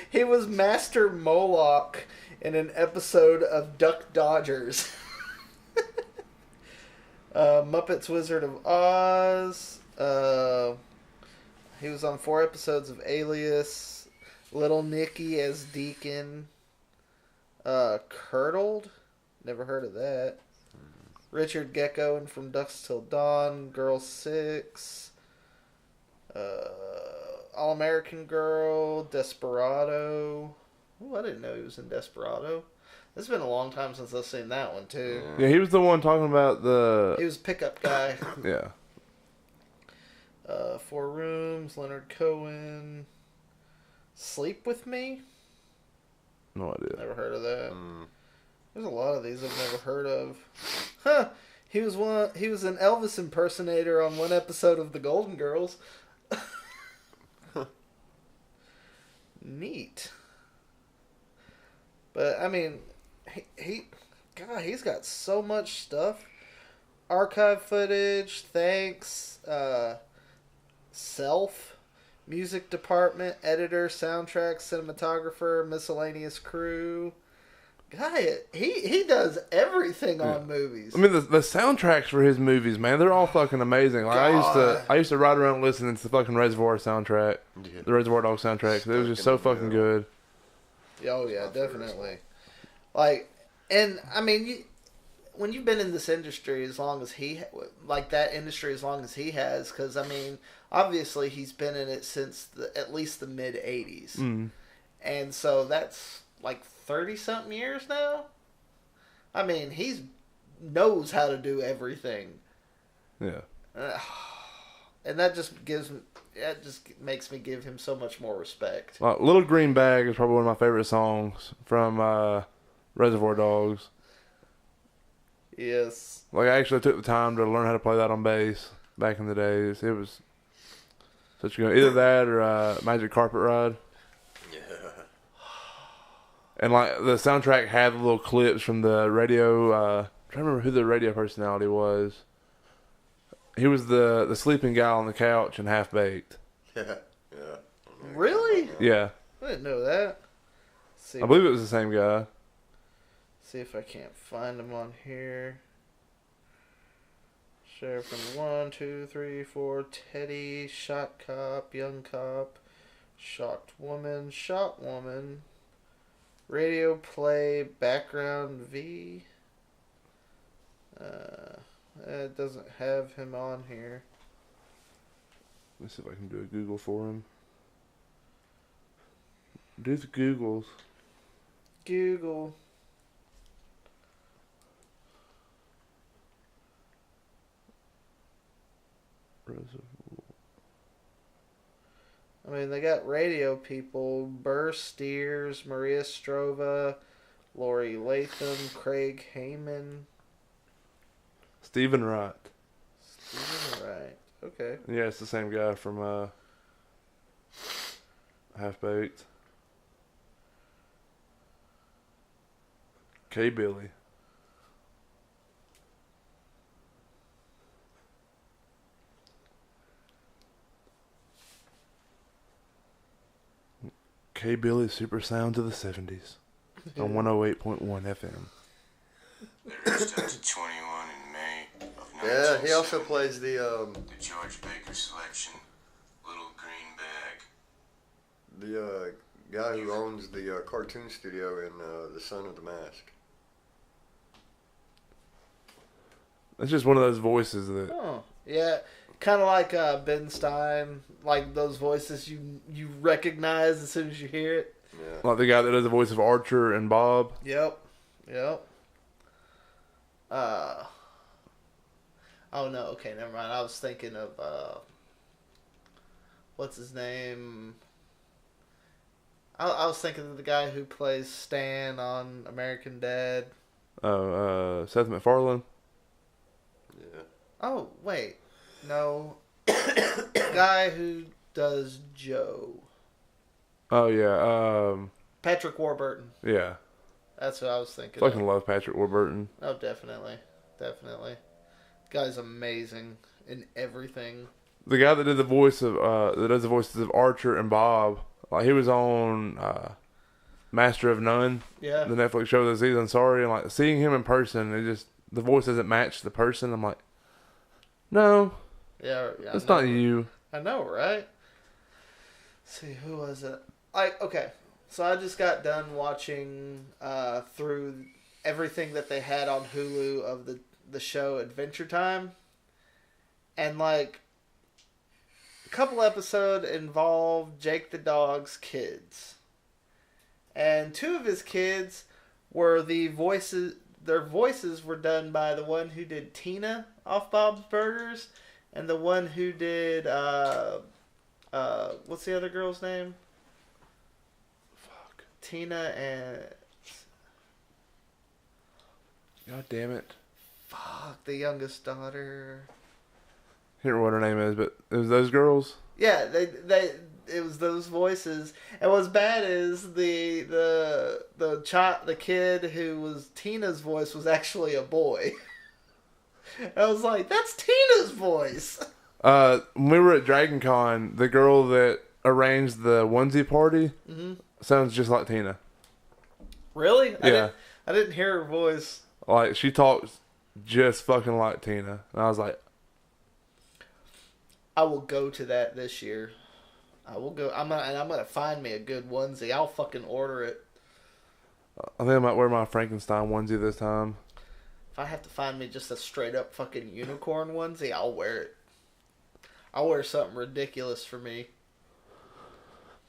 He was Master Moloch in an episode of Duck Dodgers. Muppets Wizard of Oz. He was on 4 episodes of Alias. Little Nicky as Deacon. Curdled. Never heard of that. Richard Gecko and From Dusk Till Dawn. Girl 6. All American Girl. Desperado. Oh, I didn't know he was in Desperado. It's been a long time since I've seen that one, too. Yeah, he was the one talking about the... He was a pickup guy. Yeah. 4 Rooms, Leonard Cohen. Sleep With Me? No idea. Never heard of that. There's a lot of these I've never heard of. Huh. He was an Elvis impersonator on one episode of The Golden Girls. Neat. But I mean, he's got so much stuff. Archive footage, thanks, self, music department, editor, soundtrack, cinematographer, miscellaneous crew. Guy, he does everything on movies. I mean, the soundtracks for his movies, man, they're all fucking amazing. Like I used to ride around listening to the fucking Reservoir soundtrack, the Reservoir Dogs soundtrack. It was just so fucking good. Oh yeah, definitely. Like, and I mean, when you've been in this industry as long as that industry as long as he has, because I mean, obviously he's been in it since at least the mid '80s, and so that's like 30-something years now. I mean, he knows how to do everything. Yeah. And that just makes me give him so much more respect. Little Green Bag is probably one of my favorite songs from Reservoir Dogs. Yes. Like, I actually took the time to learn how to play that on bass back in the days. It was such a good... Either that or Magic Carpet Ride. Yeah. And, like, the soundtrack had little clips from the radio... I'm trying to remember who the radio personality was. He was the sleeping guy on the couch in Half Baked. Yeah. Really? Yeah. I didn't know that. I believe it was the same guy. See if I can't find him on here. Share from 1, 2, 3, 4. Teddy, Shot Cop, Young Cop, Shocked Woman, Shot Woman, Radio Play, Background V. It doesn't have him on here. Let me see if I can do a Google for him. Do the Googles. Google. I mean, they got radio people. Burr Steers, Maria Strova, Lori Latham, Craig Heyman. Stephen Wright. Stephen Wright. Okay. Yeah, it's the same guy from Half Baked. K. Billy. K. Billy Super Sounds of the 70s on 108.1 FM. There's up to 21 in May of 1970. Yeah, he also plays the The George Baker Selection, Little Green Bag. the guy who owns the cartoon studio in The Son of the Mask. That's just one of those voices that... Oh, yeah. Kind of like Ben Stein. Like those voices you recognize as soon as you hear it. Yeah. Like the guy that does the voice of Archer and Bob. Yep. Oh no, okay, never mind. I was thinking of what's his name? I was thinking of the guy who plays Stan on American Dad. Oh, Seth MacFarlane. Yeah. Oh, wait. No. Guy who does Joe. Oh, yeah. Patrick Warburton. Yeah. That's what I was thinking. Fucking love Patrick Warburton. Oh, definitely. Definitely. Guy's amazing in everything. The guy that did the voice of that does the voices of Archer and Bob, like he was on Master of None, Yeah. the Netflix show this season. Sorry, and like seeing him in person, it just the voice doesn't match the person. I'm like, no, Yeah. it's not you. I know, right? Let's see, who was it? Okay, so I just got done watching through everything that they had on Hulu of the show Adventure Time, and like a couple episodes involved Jake the dog's kids, and two of his kids were the voices. Their voices were done by the one who did Tina off Bob's Burgers, and the one who did what's the other girl's name? Fuck. Tina and God damn it. fuck the youngest daughter. Can't remember what her name is, but it was those girls. Yeah, it was those voices. And what's bad is the kid who was Tina's voice was actually a boy. I was like, that's Tina's voice. When we were at Dragon Con, the girl that arranged the onesie party sounds just like Tina. Really? Yeah. I didn't hear her voice. Like, she talks just fucking like Tina. And I was like, I will go to that this year. I will go. I'm gonna find me a good onesie. I'll fucking order it. I think I might wear my Frankenstein onesie this time. If I have to find me just a straight up fucking unicorn onesie, I'll wear it. I'll wear something ridiculous for me.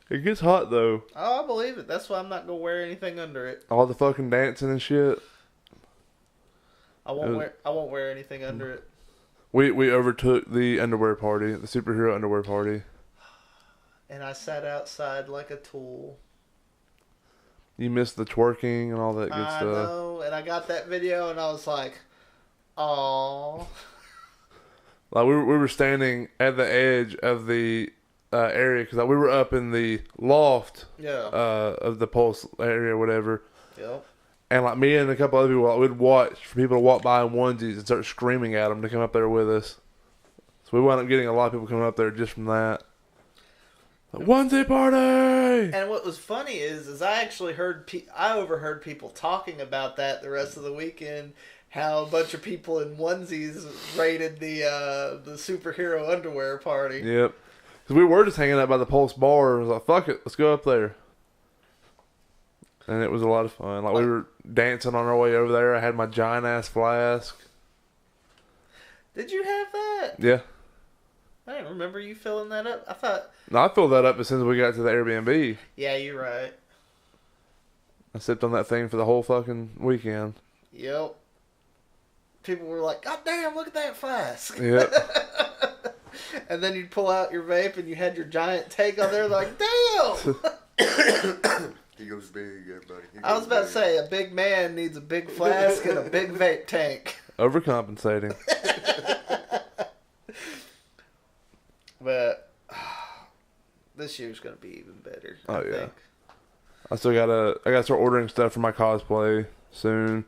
It gets hot, though. Oh, I believe it. That's why I'm not gonna wear anything under it. All the fucking dancing and shit. I won't wear anything under it. We overtook the underwear party, the superhero underwear party. And I sat outside like a tool. You missed the twerking and all that good I stuff. know, and I got that video, and I was like, "Aww." Like we were standing at the edge of the area because like, we were up in the loft Yeah. of the Pulse area, or whatever. Yep. And like me and a couple other people, like, we'd watch for people to walk by in onesies and start screaming at them to come up there with us. So we wound up getting a lot of people coming up there just from that. Like, onesie party! And what was funny is I actually I overheard people talking about that the rest of the weekend. How a bunch of people in onesies raided the superhero underwear party. Yep. Because we were just hanging out by the Pulse bar and was like, fuck it, let's go up there. And it was a lot of fun. Like, we were dancing on our way over there. I had my giant ass flask. Did you have that? Yeah. I didn't remember you filling that up. I thought... No, I filled that up as soon as we got to the Airbnb. Yeah, you're right. I sipped on that thing for the whole fucking weekend. Yep. People were like, God damn, look at that flask. Yep. And then you'd pull out your vape and you had your giant tank on there like, damn! He goes big, everybody. I was about to say, a big man needs a big flask and a big vape tank. Overcompensating. But this year's gonna be even better. I think. I gotta start ordering stuff for my cosplay soon.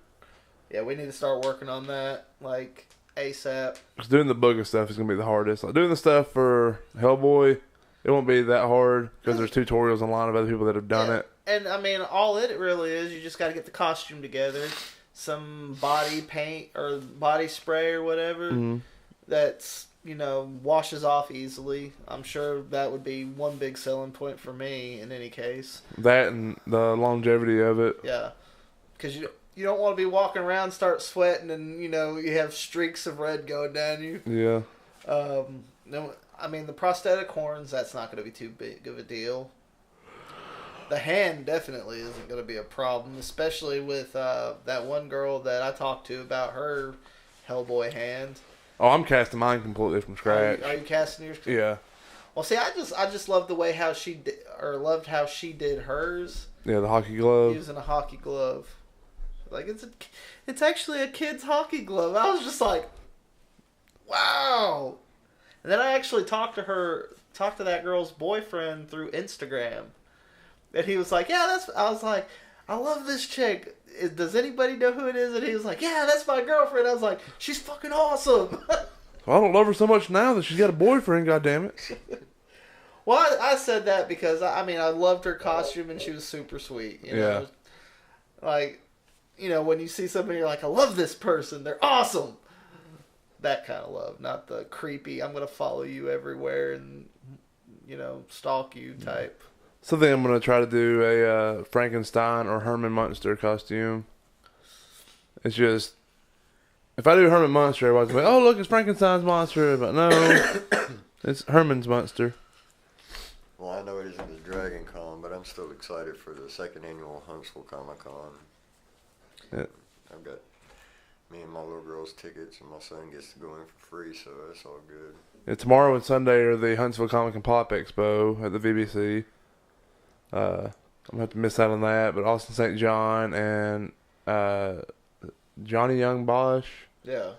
Yeah, we need to start working on that, like, ASAP. Because doing the booger stuff is gonna be the hardest. Like doing the stuff for Hellboy, it won't be that hard because there's tutorials online of other people that have done it. And I mean, all it really is, you just got to get the costume together, some body paint or body spray or whatever that's, washes off easily. I'm sure that would be one big selling point for me in any case. That and the longevity of it. Yeah, because you don't want to be walking around, start sweating, and you have streaks of red going down you. Yeah. No, I mean the prosthetic horns. That's not going to be too big of a deal. The hand definitely isn't going to be a problem, especially with that one girl that I talked to about her Hellboy hand. Oh, I'm casting mine completely from scratch. Are you casting yours? Yeah. Well, see, I just love the way loved how she did hers. Yeah, the hockey glove. Using a hockey glove, like it's actually a kid's hockey glove. I was just like, wow. And then I actually talked to that girl's boyfriend through Instagram. And he was like, yeah, I was like, I love this chick. Does anybody know who it is? And he was like, yeah, that's my girlfriend. I was like, she's fucking awesome. Well, I don't love her so much now that she's got a boyfriend, goddammit. Well, I said that because, I mean, I loved her costume and she was super sweet. You know? Like, you know, when you see somebody, you're like, I love this person. They're awesome. That kind of love. Not the creepy, I'm going to follow you everywhere and, you know, stalk you type. Something I'm going to try to do a Frankenstein or Herman Munster costume. It's just, if I do Herman Munster, everybody's like, oh, look, it's Frankenstein's monster. But no, it's Herman's monster. Well, I know it isn't the Dragon Con, but I'm still excited for the second annual Huntsville Comic Con. Yeah. I've got me and my little girl's tickets, and my son gets to go in for free, so that's all good. Yeah, tomorrow and Sunday are the Huntsville Comic and Pop Expo at the VBC. I'm going to have to miss out on that, but Austin St. John and Johnny Young Bosch Yeah.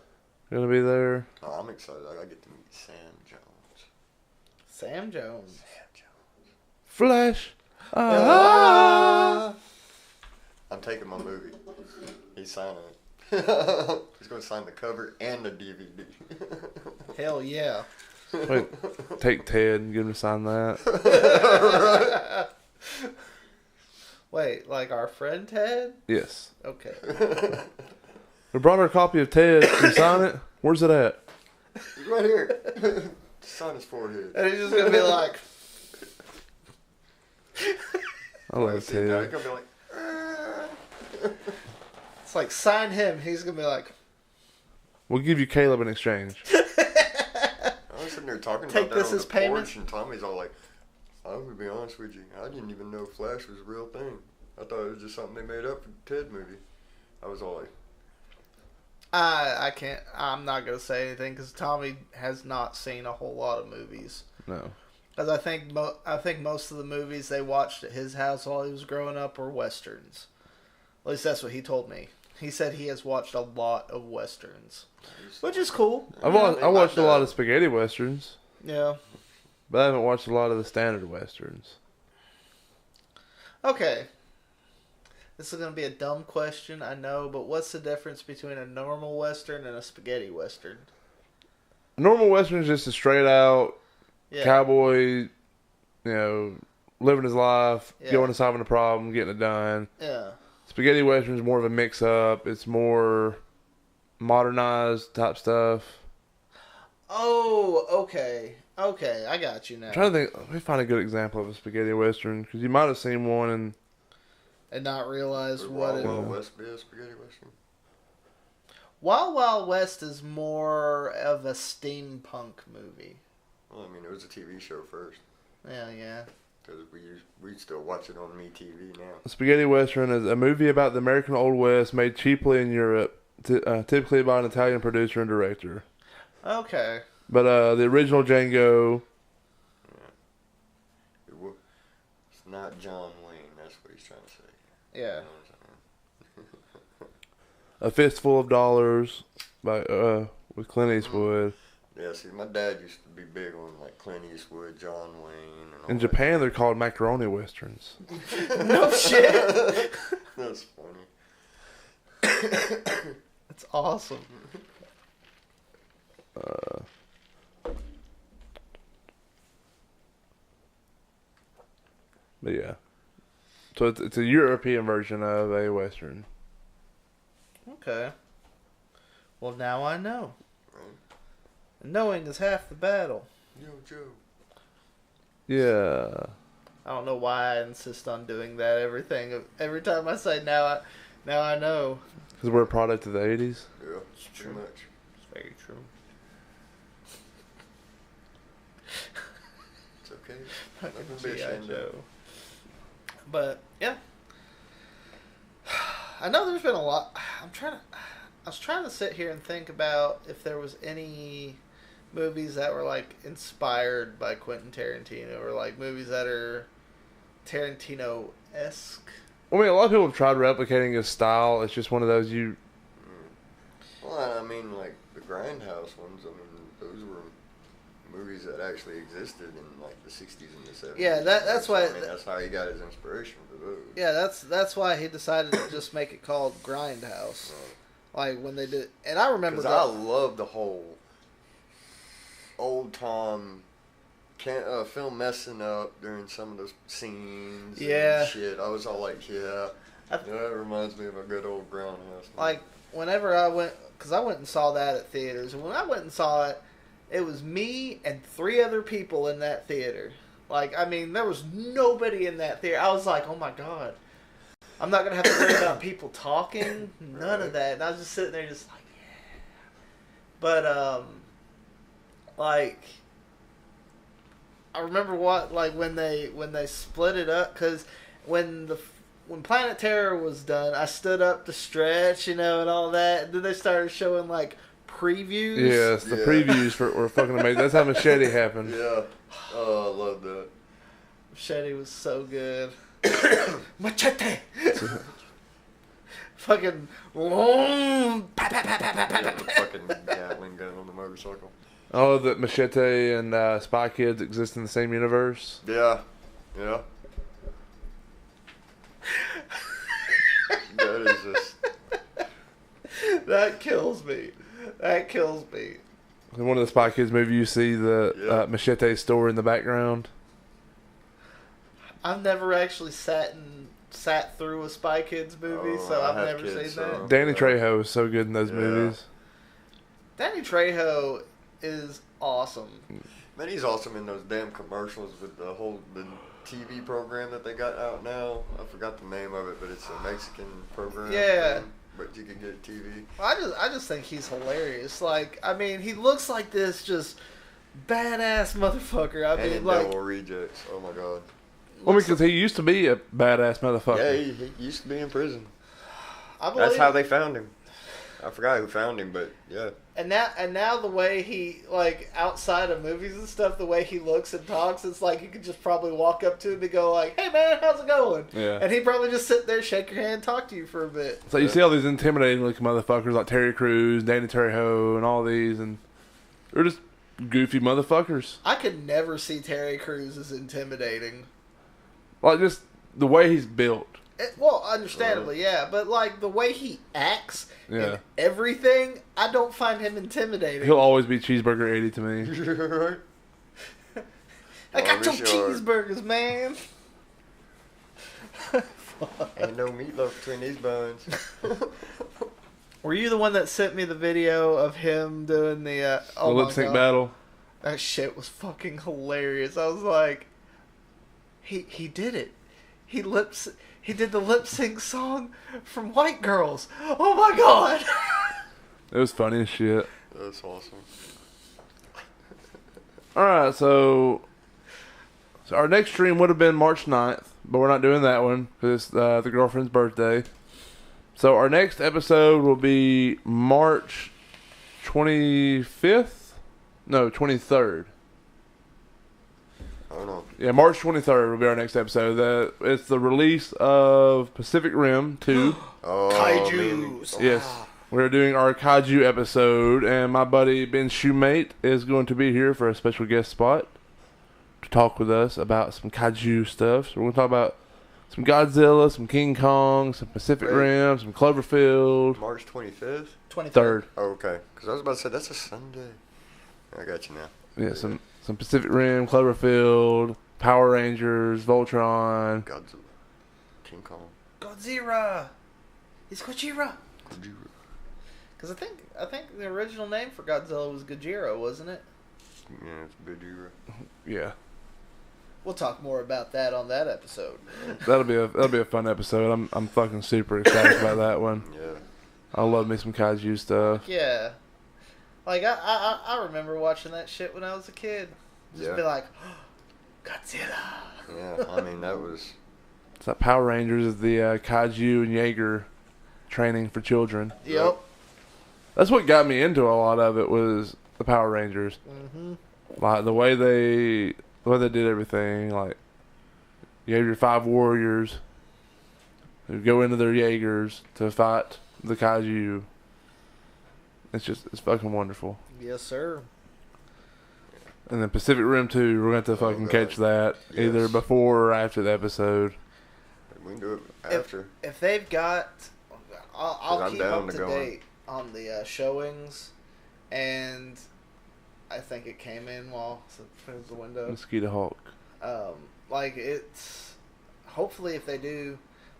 going to be there. Oh, I'm excited. I get to meet Sam Jones. Sam Jones. Sam Jones. Flash. Ah. I'm taking my movie. He's signing it. He's going to sign the cover and the DVD. Hell yeah. Wait, take Ted and get him to sign that. Wait, like our friend Ted? Yes. Okay. We brought her a copy of Ted. Can you sign it? Where's it at? He's right here. Sign his forehead. And he's just going to be like... I love He's Ted. going to be like... It's like, sign him. He's going to be like... We'll give you Caleb in exchange. I was sitting there talking Take about this that on as the payment? porch, and Tommy's all like, I'm going to be honest with you. I didn't even know Flash was a real thing. I thought it was just something they made up for the Ted movie. I was all like... I can't... I'm not going to say anything because Tommy has not seen a whole lot of movies. No. Because I think most of the movies they watched at his house while he was growing up were Westerns. At least that's what he told me. He said he has watched a lot of Westerns. Which is cool. I watched a lot of spaghetti westerns, Yeah. but I haven't watched a lot of the standard westerns. Okay. This is going to be a dumb question, I know, but what's the difference between a normal Western and a spaghetti Western? A normal western is just a straight out Yeah. cowboy, you know, living his life, Yeah. going and solving a problem, getting it done. Yeah. Spaghetti western is more of a mix up. It's more modernized type stuff. Oh, okay. Okay, I got you now. I'm trying to think. Let me find a good example of a spaghetti western because you might have seen one and And not realize Would what Wild it Wild is. West be a spaghetti western? Wild Wild West is more of a steampunk movie. Well, I mean, it was a TV show first. Yeah. Because we still watch it on MeTV now. a spaghetti western is a movie about the American Old West made cheaply in Europe, typically by an Italian producer and director. Okay. But the original Django, It's not John Wayne, that's what he's trying to say. Yeah. You know what I'm saying? A Fistful of Dollars by with Clint Eastwood. Yeah, see, my dad used to be big on like Clint Eastwood, John Wayne, and all In that. Japan, they're called macaroni westerns. No shit. That's funny. That's awesome. But yeah, so it's a European version of a western. Okay. Well, now I know. Right? And knowing is half the battle. Yo, Joe. Yeah, I don't know why I insist on doing that. Every time I say now I know. because we're a product of the '80s. Yeah, too much. It's very true. It's okay. Fucking Nothing to be G.I. ashamed of. Joe. But yeah, I know there's been a lot. I was trying to sit here and think about if there was any movies that were like inspired by Quentin Tarantino or like movies that are Tarantino-esque. I mean, a lot of people have tried replicating his style. It's just one of those Well, I mean, like the Grindhouse ones. I mean, those were movies that actually existed in like the 60s and the 70s. Yeah, that's why. I mean, that's how he got his inspiration for those. Yeah, that's why he decided to just make it called Grindhouse. Like when they did, and I remember that. I love the whole old time film messing up during some of those scenes. Yeah. And shit. I was all like, yeah, that reminds me of a good old Grindhouse. Like whenever I went, because I went and saw that at theaters, and when I went and saw it, it was me and 3 other people in that theater. Like, I mean, there was nobody in that theater. I was like, oh my god. I'm not going to have to worry about people talking. None of that. And I was just sitting there just like, yeah. But, like, I remember when they split it up, because when Planet Terror was done, I stood up to stretch, and all that. And then they started showing, like, previews. Yes, the previews were fucking amazing. That's how Machete happened. Yeah. Oh, I love that. Machete was so good. Machete! Fucking long. Fucking Gatling gun on the motorcycle. Oh, that Machete and Spy Kids exist in the same universe? Yeah. Yeah. That is just... That kills me. That kills me. In one of the Spy Kids movies, you see the Machete store in the background. I've never actually sat through a Spy Kids movie, so I've never seen that. Danny Trejo is so good in those movies. Danny Trejo is awesome. Man, he's awesome in those damn commercials with the TV program that they got out now. I forgot the name of it, but it's a Mexican program. Yeah. But you can get TV. I just think he's hilarious. Like, I mean, he looks like this just badass motherfucker. I mean, like Devil Rejects. Oh my god. Well, because he used to be a badass motherfucker. Yeah, he used to be in prison. That's how they found him. I forgot who found him, but yeah. And now the way he, like, outside of movies and stuff, the way he looks and talks, it's like you could just probably walk up to him and go like, "Hey man, how's it going?" Yeah. And he'd probably just sit there, shake your hand, talk to you for a bit. So you see all these intimidating looking motherfuckers like Terry Crews, Danny Trejo, and all these, and they're just goofy motherfuckers. I could never see Terry Crews as intimidating. Like, just the way he's built. Well, understandably, yeah. But, like, the way he acts Yeah. and everything, I don't find him intimidating. He'll always be Cheeseburger 80 to me. Right. I got your Sure. cheeseburgers, man. Ain't no meatloaf between these buns. Were you the one that sent me the video of him doing the The lip sync battle. That shit was fucking hilarious. I was like, he did it. He did the lip sync song from White Girls. Oh my god! It was funny as shit. That's awesome. Alright, so our next stream would have been March 9th, but we're not doing that one because it's the girlfriend's birthday. So our next episode will be March 25th? No, 23rd. I don't know. Yeah, March 23rd will be our next episode. It's the release of Pacific Rim 2. Oh, Kaijus. Yes. We're doing our Kaiju episode, and my buddy Ben Shoemate is going to be here for a special guest spot to talk with us about some Kaiju stuff. So we're going to talk about some Godzilla, some King Kong, some Pacific Rim, some Cloverfield. March 25th? 23rd. Oh, okay. Because I was about to say, that's a Sunday. I got you now. Yeah, some Pacific Rim, Cloverfield, Power Rangers, Voltron. Godzilla. King Kong. Godzilla. It's Gojira. Gojira. Because I think the original name for Godzilla was Gojira, wasn't it? Yeah, it's Gojira. Yeah. We'll talk more about that on that episode. That'll be a fun episode. I'm fucking super excited about that one. Yeah. I love me some Kaiju stuff. Yeah. Like, I remember watching that shit when I was a kid. Just be like, oh, Godzilla. Yeah, I mean, that was... It's like Power Rangers is the Kaiju and Jaeger training for children. Yep. That's what got me into a lot of it was the Power Rangers. Mm-hmm. Like the way they did everything. Like you have your 5 warriors who go into their Jaegers to fight the Kaiju. It's fucking wonderful. Yes, sir. And then Pacific Rim 2, we're going to have to fucking God. catch that either Yes. before or after the episode. We can do it after. If they've got, I'll I'm keep down up to to go date on the showings, and I think it came in while through the window. Mosquito Hawk. Like it's hopefully if they do,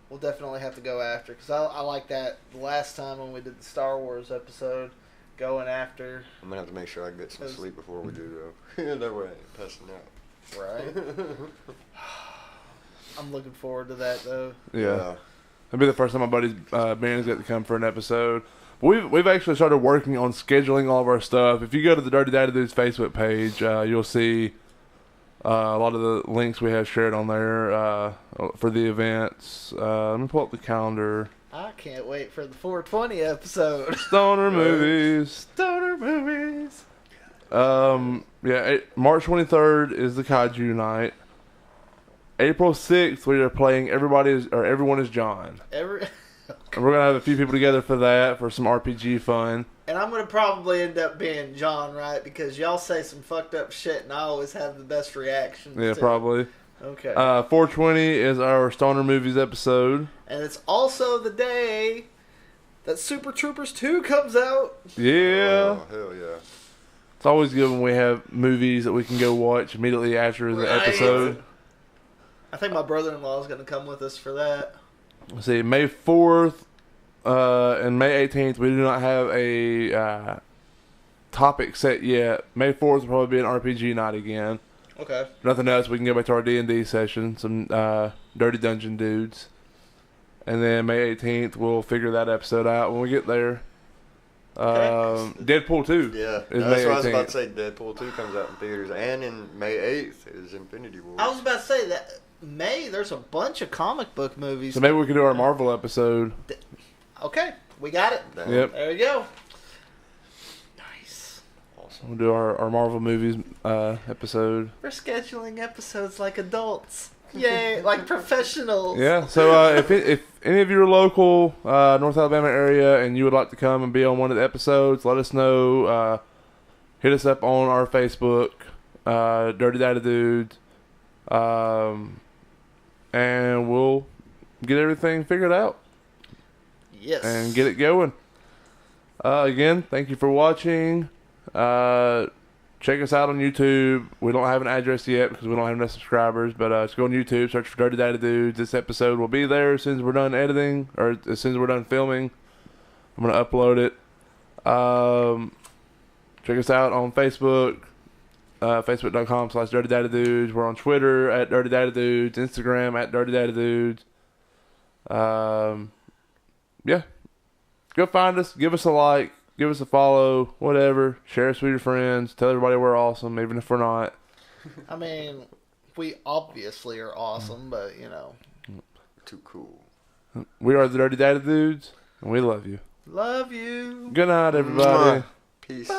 we'll definitely have to go after because I like that the last time when we did the Star Wars episode, going after. I'm gonna have to make sure I get some Those- sleep before we do though. That way I ain't passing out. Right. I'm looking forward to that though. Yeah. It'll be the first time my buddy's band's got to come for an episode. We've actually started working on scheduling all of our stuff. If you go to the Dirty Data Dudes Facebook page, you'll see a lot of the links we have shared on there for the events. Let me pull up the calendar. I can't wait for the 420 episode. Stoner movies. Stoner movies. March 23rd is the Kaiju night. April 6th, we are playing Everyone is John. And we're going to have a few people together for that, for some RPG fun. And I'm going to probably end up being John, right? Because y'all say some fucked up shit and I always have the best reactions. Yeah, to probably. it. Okay. 420 is our Stoner Movies episode. And it's also the day that Super Troopers 2 comes out. Yeah. Oh, hell yeah. It's always good when we have movies that we can go watch immediately after the Right. episode. I think my brother-in-law is going to come with us for that. Let's see, May 4th and May 18th, we do not have a topic set yet. May 4th will probably be an RPG night again. Okay. Nothing else, we can go back to our D&D session, some Dirty Dungeon dudes. And then May 18th, we'll figure that episode out when we get there. Okay. Deadpool 2. Yeah, is that's May what I was 18th. about to say. Deadpool 2 comes out in theaters, and in May 8th is Infinity War. I was about to say that May, there's a bunch of comic book movies. So maybe we can do our Marvel episode. Okay, we got it. Damn. Yep. There you go. Nice. Awesome. We'll do our Marvel movies episode. We're scheduling episodes like adults. Yay, like professionals. Yeah, so if any of you are local, North Alabama area, and you would like to come and be on one of the episodes, let us know. Hit us up on our Facebook, Dirty Data Dudes, and we'll get everything figured out Yes. and get it going. Again, thank you for watching. Check us out on YouTube. We don't have an address yet because we don't have enough subscribers, but just go on YouTube, search for Dirty Data Dudes. This episode will be there as soon as we're done editing, or as soon as we're done filming. I'm going to upload it. Check us out on Facebook, facebook.com/Dirty Data Dudes. We're on Twitter at Dirty Data Dudes, Instagram at Dirty Data Dudes. Yeah. Go find us, give us a like. Give us a follow, whatever. Share us with your friends. Tell everybody we're awesome, even if we're not. I mean, we obviously are awesome, but, you know. Too cool. We are the Dirty Data Dudes, and we love you. Love you. Good night, everybody. Peace. Bye.